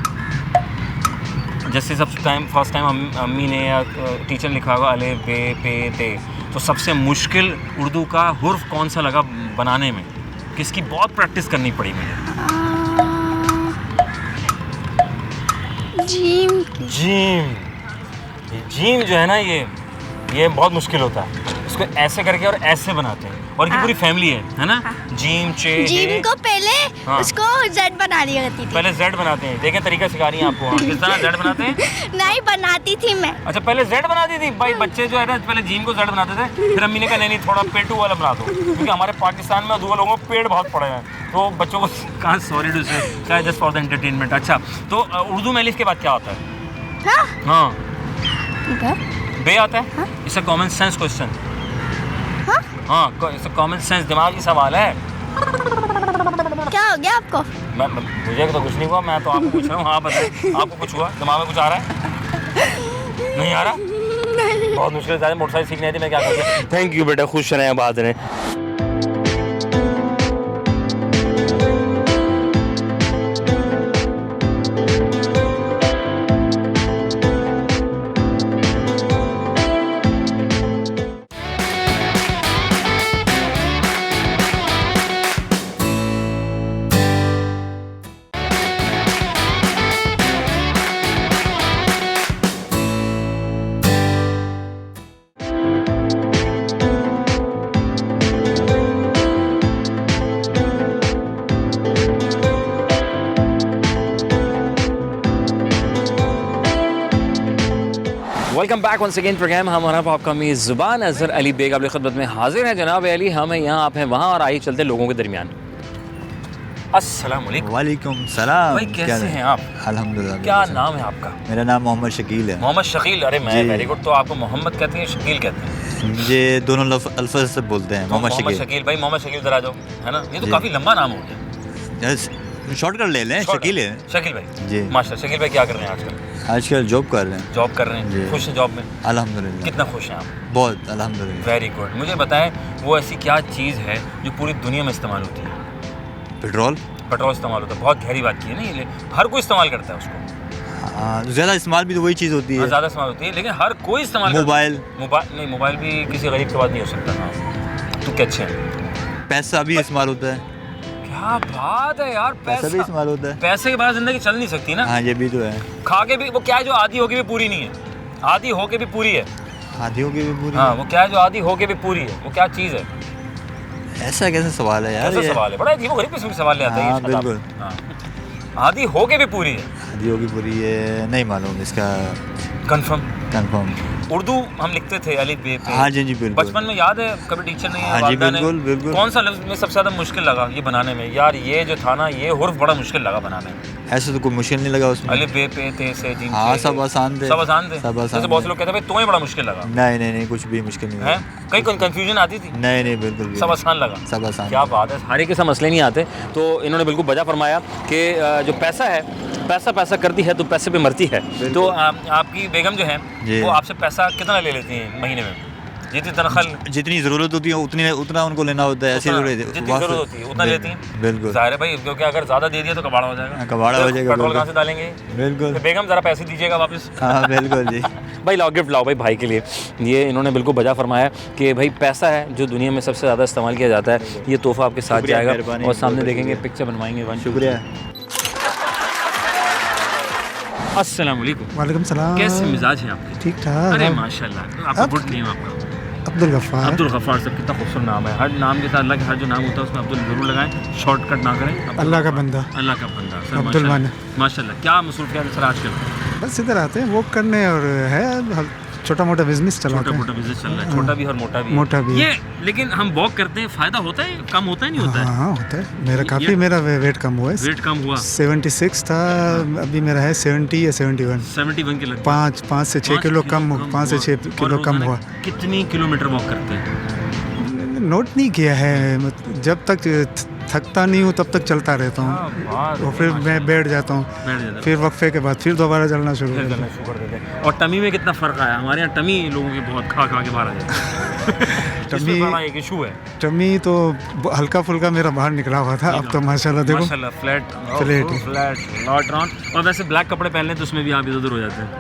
जैसे फर्स्ट टाइम अम्मी ने या टीचर ने लिखा होगा अलिफ बे पे ते, तो सबसे मुश्किल उर्दू का हुर्फ कौन सा लगा बनाने में? किसकी बहुत प्रैक्टिस करनी पड़ी मुझे? जीम। जीम जो है ना, ये बहुत मुश्किल होता है। इसको ऐसे करके और ऐसे बनाते हैं, और ये पूरी फैमिली है ना? जीम चे जीम को पहले हाँ। उसको जेड बना दिया करती थी। पहले जेड बनाते हैं। देखें, तरीका सिखा रही हैं आपको। हाँ, किस तरह जेड बनाते हैं? नहीं, बनाती थी मैं। अच्छा, पहले जेड बनाती थी भाई। बच्चे जो है ना, पहले जीम को जेड बनाते थे, फिर अम्मी ने कहा नहीं, थोड़ा पेटू वाला बना दो, क्योंकि हमारे पाकिस्तान में दो लोगों को पेड़ बहुत पड़े हैं, तो बच्चों को कहाँ, सॉरी टू से, जस्ट फॉर द एंटरटेनमेंट। अच्छा, तो उर्दू में अलिफ के बाद क्या होता है? हाँ। हाँ, बे आता है। It's a common sense question. हाँ, इट्स अ कॉमन सेंस, दिमागी सवाल है। क्या हो गया आपको? मुझे तो कुछ नहीं हुआ, मैं तो आपको पूछ रहा हूँ। हाँ बताइए, आपको कुछ हुआ? दिमाग में कुछ आ रहा है? नहीं आ रहा? नहीं। बहुत मुश्किल से मोटरसाइकिल सीखनी थी, मैं क्या कर? थैंक यू बेटा, खुश रहें, आबाद रहें। Welcome back once again program हमारा आपका मेज़बान अज़हर अली बेग आपकी खिदमत में हाजिर है। जनाब अली, हम हैं यहाँ, आप हैं वहाँ, और आइए चलते लोगों के दरमियान। अस्सलाम वालेकुम। वालेकुम सलाम। भाई कैसे हैं आप? अल्हम्दुलिल्लाह। क्या नाम है आपका? मेरा नाम मोहम्मद शकील है। मोहम्मद शकील। अरे मैं जी। Very good. तो आपको मोहम्मद कहते हैं शकील कहते हैं? ये दोनों अल्फाज से बोलते हैं। मोहम्मद मोहम्मद शकील। शकील। भाई मोहम्मद शकील जरा जाओ, है ना? ये तो जी। काफ़ी लंबा नाम हो गया। शॉर्टकट ले लें, शकील है। शकील भाई। जी। माशा। शकील भाई क्या कर रहे हैं आजकल? आजकल जॉब कर रहे हैं। जॉब कर रहे हैं। जी। खुश हैं जॉब में? अल्हम्दुलिल्लाह। कितना खुश हैं आप? बहुत अल्हम्दुलिल्लाह। Very good. मुझे बताएं वो ऐसी क्या चीज़ है जो पूरी दुनिया में इस्तेमाल होती है? पेट्रोल। पेट्रोल इस्तेमाल होता है। बहुत गहरी बात की है ना ये, हर कोई इस्तेमाल करता है उसको। ज़्यादा इस्तेमाल भी तो वही चीज़ होती है। ज़्यादा इस्तेमाल होती है, लेकिन हर कोई इस्तेमाल करता है। मोबाइल। मोबाइल नहीं, मोबाइल भी किसी गरीब के बाद नहीं हो सकता। हाँ तो क्या अच्छे हैं। पैसा भी इस्तेमाल होता है। क्या बात है यार। पैसा भी इस्तेमाल होता है। पैसे के बाद जिंदगी चल नहीं सकती ना। हाँ ये भी तो है। खा के भी वो क्या है जो आधी होके भी पूरी नहीं है, आधी होके भी पूरी है। आधियों की भी पूरी। हाँ वो क्या है जो आधी होके भी पूरी है, वो क्या चीज़ है? ऐसा कैसे सवाल है यार ऐसा ये? सवाल है, बड़ा अजीब गरीब किस्म के सवाल ले आता है ये। हाँ, बताओ। बिल्कुल। हाँ। आधी होके भी पूरी है। आधियों की पूरी ये नहीं मालूम इसका कंफर्म। कंफर्म। उर्दू हम लिखते थे अलिफ बे पे। हाँ जी बिल्कुल। बचपन में याद है कभी टीचर ने हाँ जी, वालिदा ने बिल्कुल, बिल्कुल। कौन सा लफ्ज़ में सबसे ज़्यादा मुश्किल लगा ये बनाने में? यार ये जो था ना, ये हुर्फ बड़ा मुश्किल लगा बनाने में। ऐसे तो कोई मुश्किल नहीं लगा उसमें। अलिफ बे पे ते से जिन हाँ से। सब आसान थे। सब आसान थे। सब आसान जैसे बहुत थे। से लोग कहते हैं भाई तुम्हें बड़ा मुश्किल लगा नहीं कुछ भी मुश्किल नहीं है। हुआ। कहीं कंफ्यूजन आती थी? नहीं बिल्कुल भी सब नहीं। आसान लगा। सब आसान। क्या बात है। हर एक के साथ मसले नहीं आते, तो इन्होंने बिल्कुल वजह फरमाया कि जो पैसा है, पैसा करती है तो पैसे पे मरती है। तो आपकी बेगम जो है जी। वो आपसे पैसा कितना ले लेती हैं महीने में? जितनी तनख्वाह जितनी ज़रूरत होती है उतना उनको लेना होता है। ऐसी ज़रूरत जितनी ज़रूरत होती है उतना लेती हैं। बिल्कुल। ज़ाहिर है भाई, क्योंकि अगर ज़्यादा दे दिया तो कबाड़ा हो जाएगा। कबाड़ा हो जाएगा, पेट्रोल बिल्कुल। कहाँ से डालेंगे? बिल्कुल। तो बेगम ज़रा पैसे दीजिएगा वापस। हाँ बिल्कुल जी। भाई लाओ गिफ्ट लाओ भाई के लिए। ये इन्होंने बिल्कुल वजह फरमाया कि भाई पैसा है जो दुनिया में सबसे ज़्यादा इस्तेमाल किया जाता है। ये तोहफा आपके साथ शुक्रिया, जाएगा मेहरबानी, और सामने बहुत देखेंगे, शुक्रिया। पिक्चर बनवाएंगे। शुक्रिया। अस्सलाम वालेकुम। वालेकुम सलाम। कैसे मिजाज है आपके? ठीक ठाक। अरे माशाल्लाह। आपका गुड नेम आपका? अब्दुल गफ्फार। अब्दुल गफ्फार साहब, कितना खूबसूरत नाम है। हर नाम के साथ अल्लाह के हर जो नाम होता है उसमें अब्दुल जरूर लगाएं, शॉर्टकट ना करें। अब्दुल अल्लाह का गफ्फार। बंदा। अल्लाह का बंदा सर। अब्दुल माशाल्लाह। क्या मसरूफियत है सर आजकल? बस इधर आते हैं वॉक करने और है छोटा मोटा बिजनेस चलाते छोटा हैं। मोटा बिजनेस चल रहा है, छोटा भी और मोटा भी है। मोटा भी है। ये लेकिन हम वॉक करते हैं, फायदा होता है? कम होता है नहीं होता है? हाँ होता है। मेरा काफ़ी मेरा वेट कम हुआ है। वेट कम हुआ? 76 था, अभी मेरा है 70 या 71। 71 के लगभग। 5 से 6 किलो कम 5 से 6 किलो कम हुआ। कितनी किलोमीटर वॉक करते हैं? नोट नहीं किया है, जब तक थकता नहीं हूँ तब तक चलता रहता हूँ और फिर मैं बैठ जाता हूँ, फिर वक्फे के बाद फिर दोबारा चलना शुरू कर देता हूँ। और टमी में कितना फ़र्क आया? हमारे यहाँ टमी लोगों के बहुत खा के बाहर आ जाता है। टमी बड़ा एक इशू है। टमी तो हल्का फुल्का मेरा बाहर निकला हुआ था, अब तो माशाल्लाह देखो माशाल्लाह फ्लैट नॉट राउंड। और वैसे ब्लैक कपड़े पहन लें तो उसमें भी आप इधर उधर हो जाते हैं।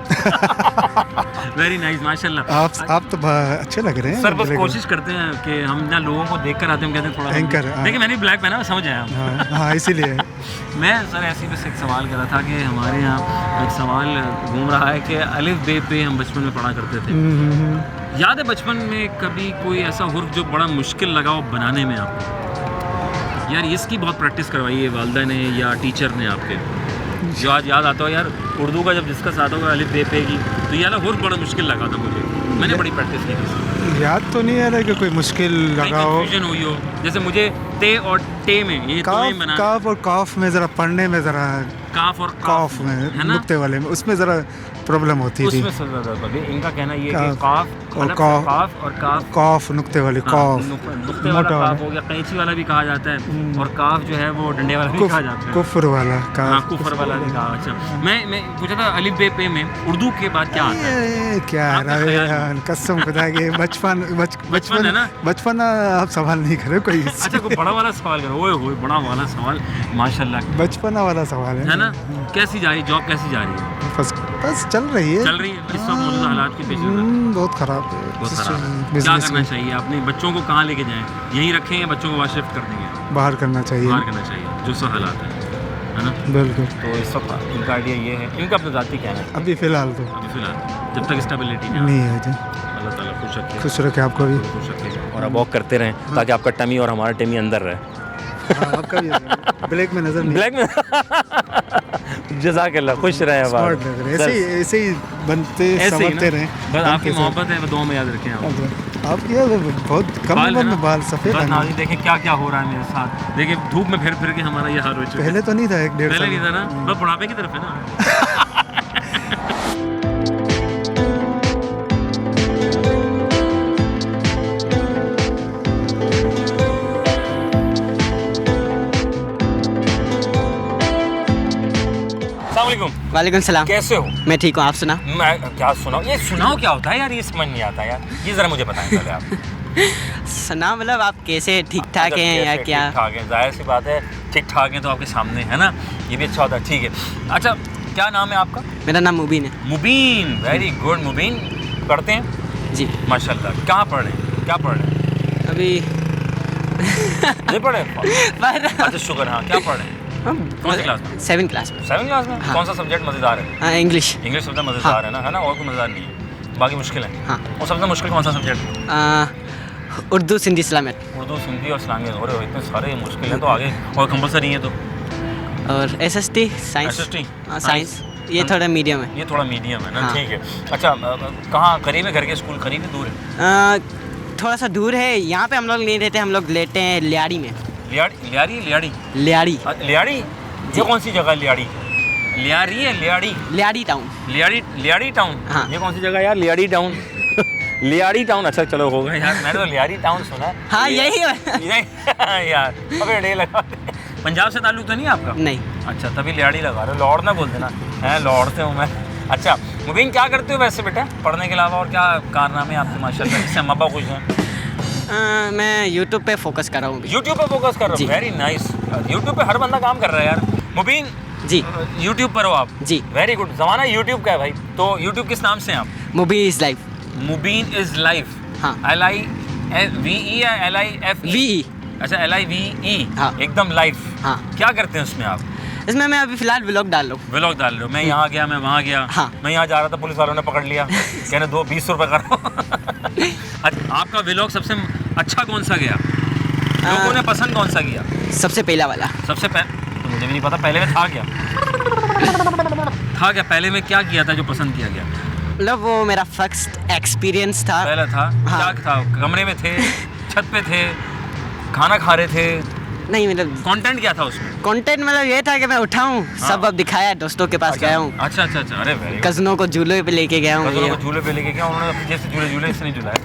वेरी नाइस माशाल्लाह। आप तो अच्छे लग रहे हैं सर बस ब्लैक में। कोशिश करते हैं कि हम ना लोगों को देख कर आते हैं, हम कहते हैं थोड़ा एंकर, हाँ। देखिए मैंने ब्लैक पहना, समझ आया। हाँ इसीलिए मैं सर ऐसे ही बस एक सवाल कर रहा था कि हमारे यहाँ एक सवाल घूम रहा है कि अलिफ बे पे हम बचपन में पढ़ा करते थे। याद है बचपन में कभी कोई ऐसा हुर्फ जो बड़ा मुश्किल लगा हो बनाने में आपको? यार इसकी बहुत प्रैक्टिस करवाई है वालिदा ने या टीचर ने आपके, जो आज याद आता हो यार उर्दू का जब जिसका साथ होगा अलिफ बे पे की, तो ये वाला हुर्फ बड़ा मुश्किल लगा था मुझे, मैंने बड़ी प्रैक्टिस की थी। याद तो नहीं आ रहा कि कोई मुश्किल लगा हो। कंफ्यूजन हुई हो, जैसे मुझे ते और टे में ये तोएं बना, काफ और काफ में ज़रा पढ़ने में ज़रा काफ और काफ में है ना, नुक्ते वाले में उसमें ज़रा प्रॉब्लम होती थी। उसमें सबसे ज़्यादा इनका कहना ये है कि काफ काफ और मतलब काफ, काफ और काफ, काफ नुक्ते वाली हाँ, काफ, नुक्ते वाला मोटा काफ हो गया, कैंची वाला भी कहा जाता है, और काफ जो है वो डंडे वाला भी कहा जाता है, कुफ्र वाला हाँ काफ, कुफर वाला भी कहा। अच्छा मैं पूछा था अलिफ बे पे में उर्दू के बाद क्या आता है? ये क्या है आपका रे ख्याल? यार, कसम खुदा के बचपन है ना? बचपन आप सवाल नहीं करे कोई। अच्छा कोई बड़ा वाला सवाल करो। ओए होए बड़ा वाला सवाल माशाल्लाह, बचपना वाला सवाल है ना? कैसी जा रही जॉब, कैसी जा रही है? बस चल रही है। चल रही है इस वक्त मौजूदा हालात के पेश नज़र? बहुत ख़राब है। बहुत खराब है। क्या बिजनेस करना चाहिए? अपने बच्चों को कहाँ लेके जाएं? यहीं रखें या बच्चों को वहाँ शिफ्ट कर देंगे? बाहर करना चाहिए। बाहर करना चाहिए जो सो हालात है ना? बिल्कुल। तो इस वक्त इनका आइडिया ये है, इनका अपना ज़ाती कहना है अभी फ़िलहाल तो अभी फिलहाल जब तक स्टेबिलिटी नहीं है जी। अल्लाह ताला खुश रखे, खुश रखे आपको भी। खुश रखे। और आप वॉक करते रहें ताकि आपका टमी और हमारा टमी अंदर रहे। हाँ, आपका भी ब्लैक में नज़र नहीं। ब्लैक में जज़ाकल्लाह, खुश रहे आप। स्मार्ट लग रहे हैं। ऐसे ही बनते ऐसे ही समझते ना? रहे। बस आपकी मोहब्बत है, दुआ में याद रखें आप। आपकी बहुत कम बाल उम्र है ना? में बाल सफ़ेद बस हैं। नाज़रीन देखें क्या क्या हो रहा है मेरे साथ। देखिए धूप में फिर के हमारा ये हाल हो चुका है। पहले तो नहीं था, 1-1.5 पहले साल नहीं था ना, बस बुढ़ापे की तरफ है ना। वालेकुम सलाम। कैसे हो? मैं ठीक हूँ, आप सुना? मैं क्या सुनाऊं? ये सुनाओ क्या होता है यार, ये समझ नहीं आता यार, ये ज़रा मुझे बताएं पहले आप। सुना मतलब आप कैसे ठीक ठाक अच्छा, हैं या कैसे क्या? ठीक ठाक हैं, जाहिर सी बात है ठीक ठाक हैं तो आपके सामने है ना, ये भी अच्छा होता है। ठीक है, अच्छा क्या नाम है आपका? मेरा नाम मुबीन है। मुबीन, वेरी गुड मुबीन। पढ़ते हैं? जी। माशाल्लाह। कहाँ पढ़ रहे हैं, क्या पढ़ रहे हैं? अभी नहीं पढ़े? अच्छा शुक्र। हाँ, क्या पढ़ रहे हैं? कौन सी क्लास में? 7th क्लास में। 7th क्लास में? हाँ। कौन सा सब्जेक्ट मज़ेदार है? हाँ, इंग्लिश। इंग्लिश सबसे मज़ेदार है ना और कोई मज़ेदार नहीं है, बाकी मुश्किल है। हाँ। और सबसे मुश्किल कौन सा सब्जेक्ट? उर्दू, सिंधी, इस्लामियत। उर्दू, सिंधी और इस्लामियत। और इतने सारे मुश्किल हैं तो आगे और कंपलसरी है तो। और SST, साइंस। SST? साइंस ये थोड़ा मीडियम है। ये थोड़ा मीडियम है ना। हाँ। ठीक है। अच्छा कहाँ करीब है, घर के स्कूल करीब है दूर है? थोड़ा सा दूर है, यहाँ पे हम लोग नहीं रहते, हम लोग लेते हैं लियाड़ी में। लियाड़ी? लियाड़ी। ये कौन सी जगह है लियाड़ी? लियाड़ी है लियाड़ी? लियाड़ी टाउन। लियाड़ी टाउन? हाँ। ये कौन सी जगह यार, लियाड़ी टाउन? लियाड़ी टाउन, अच्छा चलो होगा यार, मैंने तो लियाड़ी टाउन सुना है। हाँ, यही है। यार अबे डे लगा। पंजाब से ताल्लुक तो नहीं है आपका? नहीं। अच्छा तभी लियाड़ी लगा रहे हो, लॉर्ड ना बोल देना है, लॉर्ड से हूँ मैं। अच्छा मुबीन क्या करते हो वैसे बेटा, पढ़ने के अलावा और क्या कारनामे आपके माशाल्लाह जिससे अम्मा पापा खुश हैं? मैं यूट्यूब पे फोकस कर रहा हूँ। यूट्यूब पे फोकस कर रहे हो? Very nice. यूट्यूब पे हर बंदा काम कर रहा है यार। मुबीन जी। यूट्यूब पर हो आप? जी। Very good. ज़माना यूट्यूब का है भाई, तो यूट्यूब किस नाम से हैं आप? Mubeen is life. Mubeen is life. हाँ। LIVE या LIFE? VE। अच्छा LIVE। हाँ। एकदम लाइफ। हाँ। क्या करते हैं उसमें आप? इसमें मैं अभी फ़िलहाल व्लॉग डाल रहा हूँ। व्लॉग डाल रहे हो? मैं यहाँ गया, मैं वहाँ गया। हाँ। मैं यहाँ जा रहा था, पुलिस वालों ने पकड़ लिया, कहने 20 रुपये करो। अच्छा, आपका व्लॉग सबसे अच्छा कौन सा गया, लोगों ने पसंद कौन सा किया? सबसे पहला वाला। सबसे पहले तो मुझे भी नहीं पता, पहले में था क्या? पहले में क्या किया था जो पसंद किया गया? मतलब वो मेरा फर्स्ट एक्सपीरियंस था। पहला था? हाँ। क्या था? कमरे में थे, छत पे थे, खाना खा रहे थे? नहीं मतलब कंटेंट क्या था उसमें? कंटेंट मतलब ये था कि मैं उठा हूँ, सब अब दिखाया, दोस्तों के पास गया हूँ, अच्छा। अरे वेरी गुड। कज़नों को झूले पे लेके गया हूँ। कज़नों को झूले पे लेके गया, उन्होंने अपनी जैसे झूले इससे नहीं झूलाया।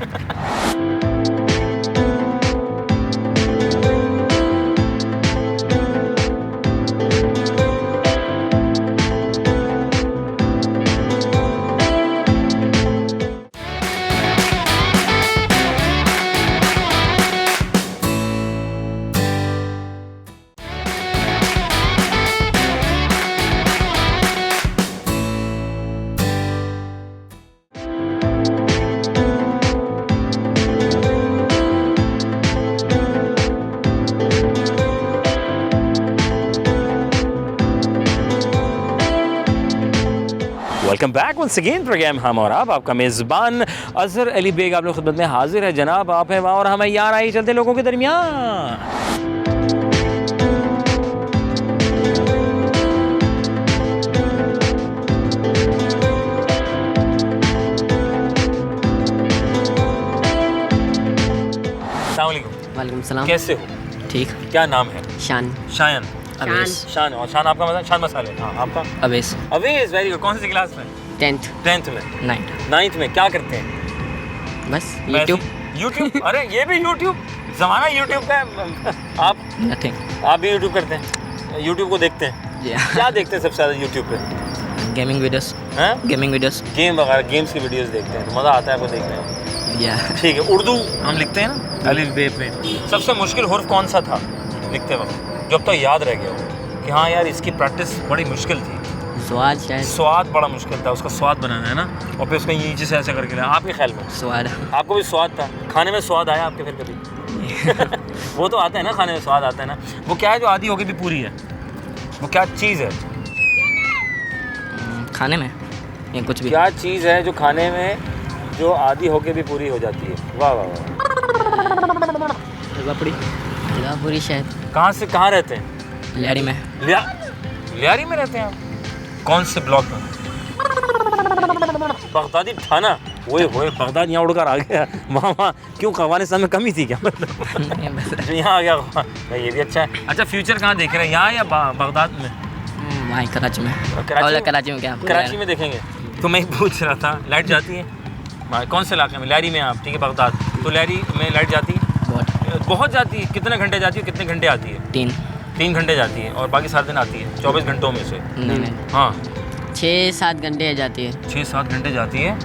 Welcome back once again programme हम और आपका मेज़बान अज़हर अली बेग आप लोग खिदमत में हाजिर है जनाब। आप हैं वहाँ और हमें यार आई चलते लोगों के दरमियान। वालेकुम सलाम। कैसे हो? ठीक। क्या नाम है? शान। शायन। अवेश। शान। और शान आपका मतलब शान मसाले। हाँ आपका? अवेश। Avesh, very good. कौन सी क्लास में? 10th में। 9th। 9th में। क्या करते हैं? बस यूट्यूब। यूट्यूब? अरे ये भी यूट्यूब, ज़माना यूट्यूब का है। आप नथिंग। आप भी यूट्यूब करते हैं? यूट्यूब को देखते हैं? क्या देखते हैं सबसे ज़्यादा यूट्यूब पे? Gaming videos. हैं? Gaming videos. गेम वगैरह, गेम्स की वीडियोस देखते हैं तो मज़ा आता है आपको देखने में? ठीक है। उर्दू हम लिखते हैं ना अलिफ बे पे, सबसे मुश्किल हुर्फ कौन सा था लिखते वक्त जो अब तक याद रह गया हो कि हाँ यार इसकी प्रैक्टिस बड़ी मुश्किल थी? स्वाद शायद। स्वाद बड़ा मुश्किल था, उसका स्वाद बनाना है ना, और फिर उसका नीचे से ऐसे करके लाना। आपके ख्याल में? स्वाद। आपको भी स्वाद था? खाने में स्वाद आया आपके फिर कभी? वो तो आता है ना, खाने में स्वाद आता है ना। वो क्या है जो आधी होके भी पूरी है, वो क्या चीज़ है? खाने में या कुछ भी? क्या चीज़ है जो खाने में जो आधी होके भी पूरी हो जाती है? वाह वाह वाह। पूरी शायद। कहाँ से कहाँ रहते हैं? लियाड़ी में। लियारी में रहते हैं आप? कौन से ब्लॉक में? बगदादी थाना। ओए होए, बगदाद यहाँ उड़कर आ गया। वहाँ क्यों अफगानिस्तान में कमी थी क्या? मतलब यहाँ आ गया। भाई ये भी अच्छा है। अच्छा फ्यूचर कहाँ देख रहे हैं, यहाँ या बगदाद में? वहीं कराची में। कराची में क्या? कराची में देखेंगे। तो मैं पूछ रहा था लाइट जाती है कौन से इलाके में? लहरी में आप, ठीक है बगदाद। तो लहरी में लाइट जाती है? बहुत जाती है। कितने घंटे जाती है, कितने घंटे आती है? 3 घंटे जाती है। और बाकी सारे दिन आती है 24 घंटों में से? नहीं। हाँ 6-7 घंटे जाती है। 6-7 घंटे जाती है,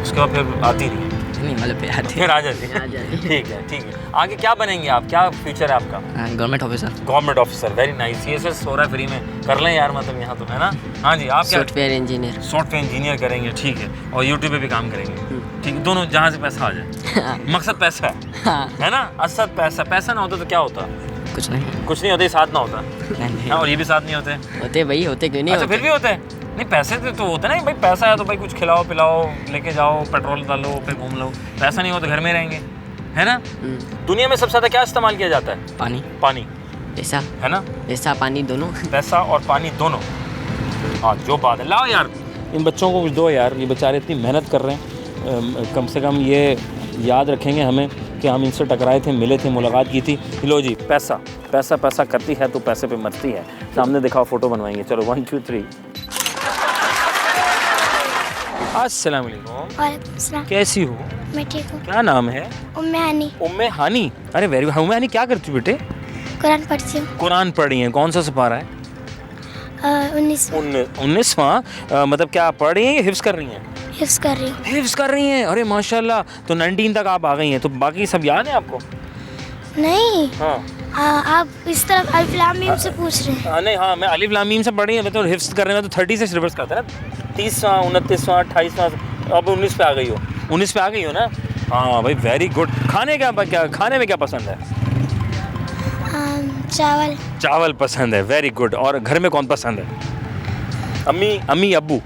उसके बाद फिर आती नहीं? नहीं मतलब फिर आती फिर आ जाती है। ठीक है ठीक है। आगे क्या बनेंगे आप, क्या फ्यूचर है आपका? Government officer. Government officer, very nice. ये सर हो रहा है फ्री में, कर लें यार, मतलब यहाँ तो है ना। हाँ जी, आप क्या? Software engineer. सॉफ्टवेयर इंजीनियर करेंगे, ठीक है। और यूट्यूब पे भी काम करेंगे, ठीक है। दोनों जहाँ से पैसा आ जाए। मकसद पैसा है ना? असद पैसा। पैसा ना होता तो क्या होता? कुछ नहीं होते, साथ ना होता। नहीं। और ये भी साथ नहीं होते? होते भाई, होते क्यों नहीं? अच्छा फिर भी होते हैं। नहीं पैसे तो होते ना भाई, पैसा है तो भाई कुछ खिलाओ पिलाओ, लेके जाओ, पेट्रोल डालो, फिर घूम लो। पैसा नहीं हो तो घर में रहेंगे, है ना। दुनिया में सबसे ज़्यादा क्या इस्तेमाल किया जाता है? पानी। पैसा, है ना? पैसा पानी दोनों। पैसा और पानी दोनों। हाँ जो बात है। लाओ यार इन बच्चों को कुछ दो यार, ये बेचारे इतनी मेहनत कर रहे हैं। कम से कम ये याद रखेंगे हमें कि हम इनसे टकराए थे, मिले थे, मुलाकात की थी। लो जी, पैसा पैसा पैसा करती है तो पैसे पे मरती है। सामने दिखाओ, फ़ोटो बनवाएंगे। चलो 1 2 3। अस्सलाम वालेकुम। वालेकुम सलाम। कैसी हो? मैं ठीक हूँ। क्या नाम है? उम्मे हानी। उम्मे हानी। अरे वेरी गुड। उम्मे हानी क्या करती हो बेटे? कुरान पढ़ती हूँ। कुरान पढ़ रही हैं? कौन सा सुपारा है? 19वां। मतलब क्या पढ़ रही हैं या हिफ्ज़ कर रही हैं? हिफ्ज़ कर रही हूँ। हिफ्ज़ कर रही हैं। अरे माशाल्लाह। तो 19 तक आप आ गई हैं, तो बाकी सब याद है आपको? नहीं। हाँ आप इस तरफ अलिफ लाम मीम से पूछ रहे हैं? नहीं, हाँ मैं अलिफ लाम मीम से पढ़ रही हूँ, तो हिफ्ज़ कर रहे हैं तो 30 से रिवर्स करते हैं ना। 30वां, 29वां, 28वां, अब 19 पे आ गई हो। 19 पे आ गई हो ना? हाँ भाई वेरी गुड। खाने में क्या पसंद है? चावल। चावल पसंद है, वेरी गुड। और घर में कौन पसंद है? अम्मी अब्बू?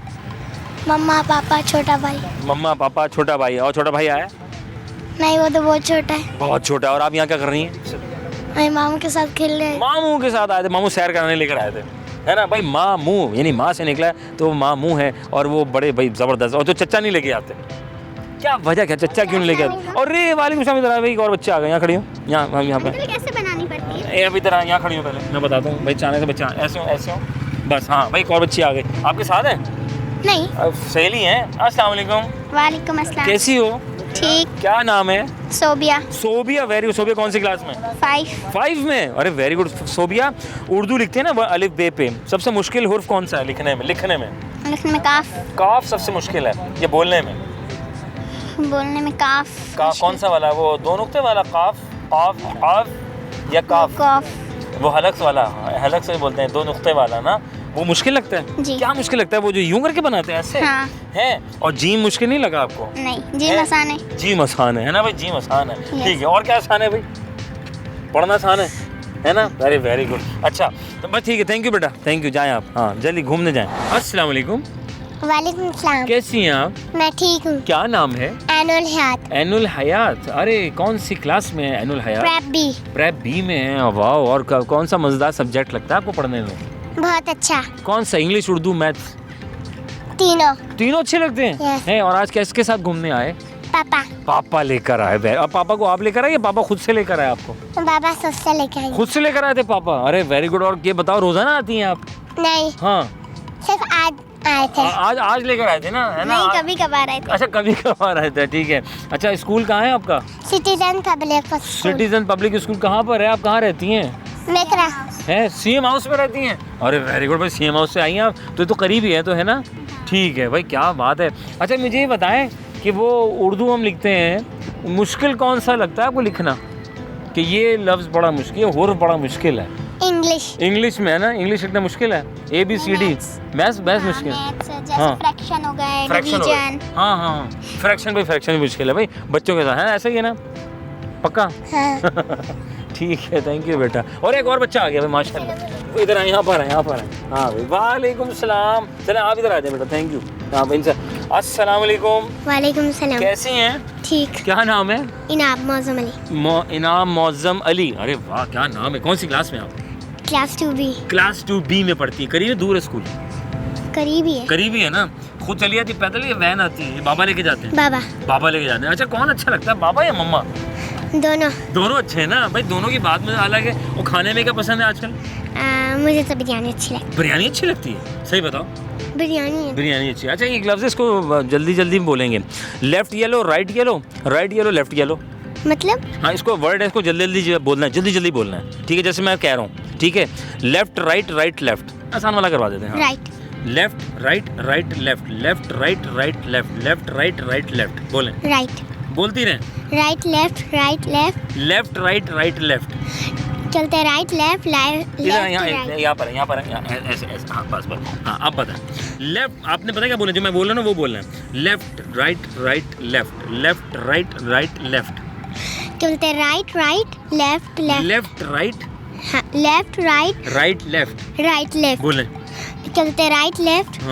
मम्मा पापा छोटा भाई। मम्मा पापा छोटा भाई। और छोटा भाई आया? नहीं, वो तो बहुत छोटा है। बहुत छोटा है। और आप यहाँ क्या कर रही हैं? मैं मामू के साथ खेलने। मामू के साथ आए थे? मामू सैर कराने लेकर आए थे, है ना भाई। मामू यानी माँ से निकला है तो मामू है, और वो बड़े भाई ज़बरदस्त। और तो चच्चा नहीं लेके आते? क्या वजह क्या, चच्चा क्यों नहीं लेके आते? और रे वालेकुम सलाम। इधर भाई, एक और बच्चे आ गए। यहाँ खड़ी हो, यहाँ पे कैसे बनानी पड़ती है? अभी इधर यहाँ खड़ी हो, पहले मैं बताता हूँ भाई। चाने से बच्चा ऐसे हो बस। हाँ भाई, एक और बच्ची आ गई। आपके साथ है? नहीं, सहेली हैं। अस्सलाम वालेकुम। वालेकुम अस्सलाम। कैसी हो? ठीक। क्या नाम है? सोबिया। Sobia, very good. सोबिया कौन सी क्लास में? 5 में। अरे वेरी गुड। सोबिया, उर्दू लिखते हैं ना अलिफ बे पे, सबसे मुश्किल हुर्फ कौन सा है लिखने में? लिखने में काफ सबसे मुश्किल है। ये बोलने में काफ कौन सा वाला? वो 2 नुक्ते वाला काफ, काफ या काफ? वो हलक्स वाला, हलक्स से बोलते हैं, 2 नुक्ते वाला ना, वो मुश्किल लगता है जी। क्या मुश्किल लगता है? वो जो यूं करके बनाते हैं ऐसे? हाँ। है। और जीम मुश्किल नहीं लगा आपको? नहीं, जीम आसान है। जीम आसान है ना भाई, जीम आसान है। ठीक है। और क्या आसान है भाई? पढ़ना आसान है ना? अरे वेरी गुड। अच्छा तो बस ठीक है, थैंक यू बेटा, थैंक यू। जाएं आप, हाँ जल्दी घूमने जाएं। अस्सलाम वालेकुम। वालेकुम सलाम। कैसी हैं आप? मैं ठीक हूँ। क्या नाम है? एनुल हयात। एनुल हयात। अरे कौन सी क्लास में है एनुल हयात? प्रेप बी में है। वाह। और कौन सा मजेदार सब्जेक्ट लगता है आपको पढ़ने में? बहुत अच्छा। कौन सा? English, Urdu, maths? तीनों अच्छे लगते हैं। yes. हैं। और आज किसके साथ घूमने आए? पापा लेकर आए। अब पापा को आप लेकर आए या पापा खुद से लेकर आए आपको? पापा सबसे लेकर आए। खुद से लेकर आए थे पापा? अरे वेरी गुड। और ये बताओ, रोजाना आती हैं आप? नहीं। हाँ, सिर्फ आज आए थे। आज लेकर आए थे ना, है ना? नहीं, कभी कभार आए थे। अच्छा, कभी कभार आए थे, ठीक है। अच्छा, स्कूल कहाँ है आपका? Citizen public school. कहाँ पर है? आप कहाँ रहती हैं? मेकरा है। सीएम हाउस में रहती हैं? अरे वेरी गुड भाई, सीएम हाउस से आई हैं आप तो करीब ही है, तो है ना? ठीक है भाई, क्या बात है। अच्छा मुझे ये बताएं कि वो उर्दू हम लिखते हैं, मुश्किल कौन सा लगता है आपको लिखना, कि ये लफ्ज़ बड़ा मुश्किल है, हुर्फ बड़ा मुश्किल है? इंग्लिश में है ना? इंग्लिश लिखना मुश्किल है? ABCD मैथ्स मुश्किल है। हाँ, फ्रैक्शन हो गए, डिवीजन। हाँ, फ्रैक्शन भी मुश्किल है भाई बच्चों के साथ, है ना? ऐसा ही है ना? पक्का? ठीक है, थैंक यू बेटा। और एक और बच्चा आ गया भाई, माशाल्लाह। इधर आए, यहाँ पर है। हाँ भाई, वालेकुम सलाम। चले आप इधर आ जाए बेटा, थैंक यू। हाँ भाई, इनसे अस्सलाम वालेकुम। वालेकुम सलाम। कैसी हैं? ठीक। क्या नाम है? इनाम मौज़म अली। इनाम मौज़म अली। अरे वाह, क्या नाम है। कौन सी क्लास में आप? Class 2B। क्लास 2B में पढ़ती है। करीब दूर है स्कूल? करीब ही है। करीबी है ना। खुद चली जाती पैदल या वैन आती है? बाबा लेके जाते हैं? बाबा। बाबा लेके जाते हैं। अच्छा, कौन अच्छा लगता है, बाबा या मम्मा? दोनों। दोनों अच्छे हैं ना भाई, दोनों की बात में अलग है। और खाने में क्या पसंद है आजकल? मुझे तो बिरयानी अच्छी लगती बिरयानी अच्छी लगती है, सही बताओ। है। बिरयानी बिरयानी अच्छी है। अच्छा, ये लफ्ज़ इसको जल्दी जल्दी बोलेंगे। Left yellow, right yellow, right yellow, left yellow. मतलब? हाँ, इसको वर्ड है, इसको जल्दी जल्दी बोलना है, जल्दी जल्दी बोलना है, ठीक है? जैसे मैं कह रहा हूँ, ठीक है? लेफ्ट राइट, राइट लेफ्ट, आसान वाला करवा देते हैं। Right. Left right, right left, left right, right left, left right, right left. बोलें। राइट। बोलती रहें। Right left, right left. Left right, right left. चलते राइट लेफ्ट, लेफ्ट यहाँ पर है, यहाँ पर है, ऐसे ऐसे। हाँ, बस बस। हाँ, अब बताएं। लेफ्ट, आपने पता क्या बोला? जो मैं बोल रहा हूँ ना वो बोलना है। Left right, right left, left right, right left. चलते right right left left. Left right, हाँ, left right, right left. Right left. बोलें। चलते राइट लेफ्ट,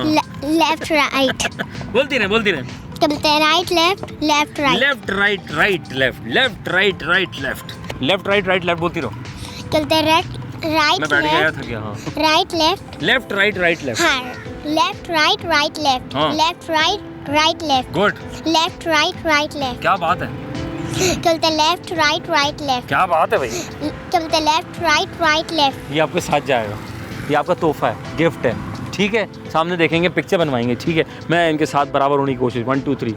लेफ्ट राइट। बोलती रहे, बोलती रहे। चलते right left, left right. Left right, right left, left right, right left, left right, right left. बोलती रहो। चलते राइट मैं बैठ गया लेफ्ट, था क्या? हाँ। Right left. Left right, right left. हाँ, लेफ्ट राइट, राइट लेफ्ट। हाँ। Left right, right left. Good. Left right, right left. क्या बात है, चलते लेफ्ट राइट, राइट लेफ्ट। क्या बात है भाई। चलते लेफ्ट राइट, राइट लेफ्ट। ये आपके साथ जाएगा, ये आपका तोहफा है, गिफ्ट है, ठीक है? सामने देखेंगे, पिक्चर बनवाएंगे, ठीक है? मैं इनके साथ बराबर होने की कोशिश। 1 2 3।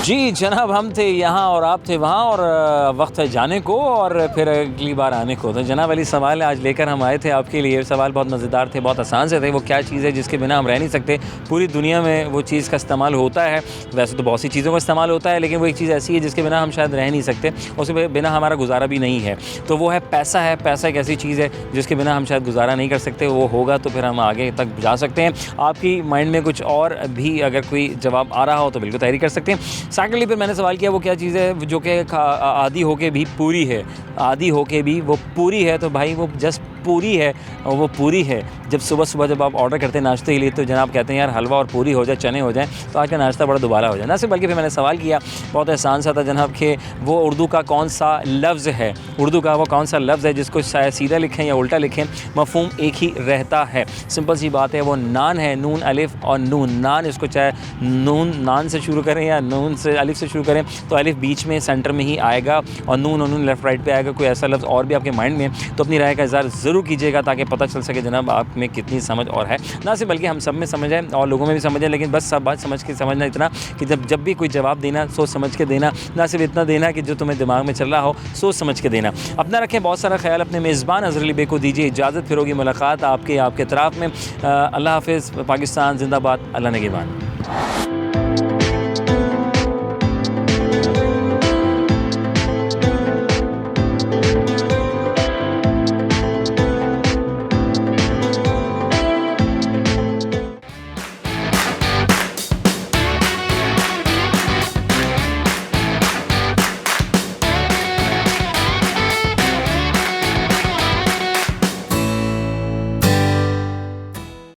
जी जनाब, हम थे यहाँ और आप थे वहाँ, और वक्त है जाने को और फिर अगली बार आने को। तो जनाब अली सवाल आज लेकर हम आए थे आपके लिए। सवाल बहुत मज़ेदार थे, बहुत आसान से थे। वो क्या चीज़ है जिसके बिना हम रह नहीं सकते? पूरी दुनिया में वो चीज़ का इस्तेमाल होता है, वैसे तो बहुत सी चीज़ों का इस्तेमाल होता है, लेकिन वो एक चीज़ ऐसी है जिसके बिना हम शायद रह नहीं सकते, उसके बिना हमारा गुजारा भी नहीं है। तो वो है पैसा। है पैसा एक ऐसी चीज़ है जिसके बिना हम शायद गुजारा नहीं कर सकते। वो होगा तो फिर हम आगे तक जा सकते हैं। आपकी माइंड में कुछ और भी अगर कोई जवाब आ रहा हो तो बिल्कुल तैयारी कर सकते हैं। सेकेंडली फिर मैंने सवाल किया वो क्या चीज़ है जो कि आधी होके भी पूरी है, आधी होके भी वो पूरी है। तो भाई वो जस्ट पूरी है, और वो पूरी है। जब सुबह सुबह जब आप ऑर्डर करते हैं नाश्ते के लिए तो जनाब कहते हैं यार हलवा और पूरी हो जाए, चने हो जाए, तो आज का नाश्ता बड़ा दुबारा हो जाए ना। सिर्फ बल्कि फिर मैंने सवाल किया बहुत आसान सा था जनाब कि वो उर्दू का कौन सा लफ्ज़ है, उर्दू का वो कौन सा लफ्ज़ है जिसको शायद सीधा लिखें या उल्टा लिखें मफ़हूम एक ही रहता है। सिंपल सी बात है, वो नान है। नून अलिफ और नून, नान। इसको चाहे नून नान से शुरू करें या नून से अलिफ से शुरू करें तो अलिफ बीच में सेंटर में ही आएगा और नून लेफ़्ट राइट पे आएगा। कोई ऐसा लफ्ज़ और भी आपके माइंड में तो अपनी राय का इज़हार ज़रूर कीजिएगा ताकि पता चल सके जनाब आप में कितनी समझ और है। ना सिर्फ बल्कि हम सब में समझ है और लोगों में भी समझ है, लेकिन बस सब बात समझ के समझना इतना कि जब भी कोई जवाब देना सोच समझ के देना, ना सिर्फ इतना देना कि जो तुम्हें दिमाग में चल रहा हो सोच समझ के देना। अपना रखें बहुत सारा ख्याल। अपने मेज़बान अज़हर अली बे को दीजिए इजाज़त। फिर होगी मुलाकात आपके अतराफ़ में। अल्लाह हाफ़िज़। पाकिस्तान ज़िंदाबाद। अल्लाह निगहबान।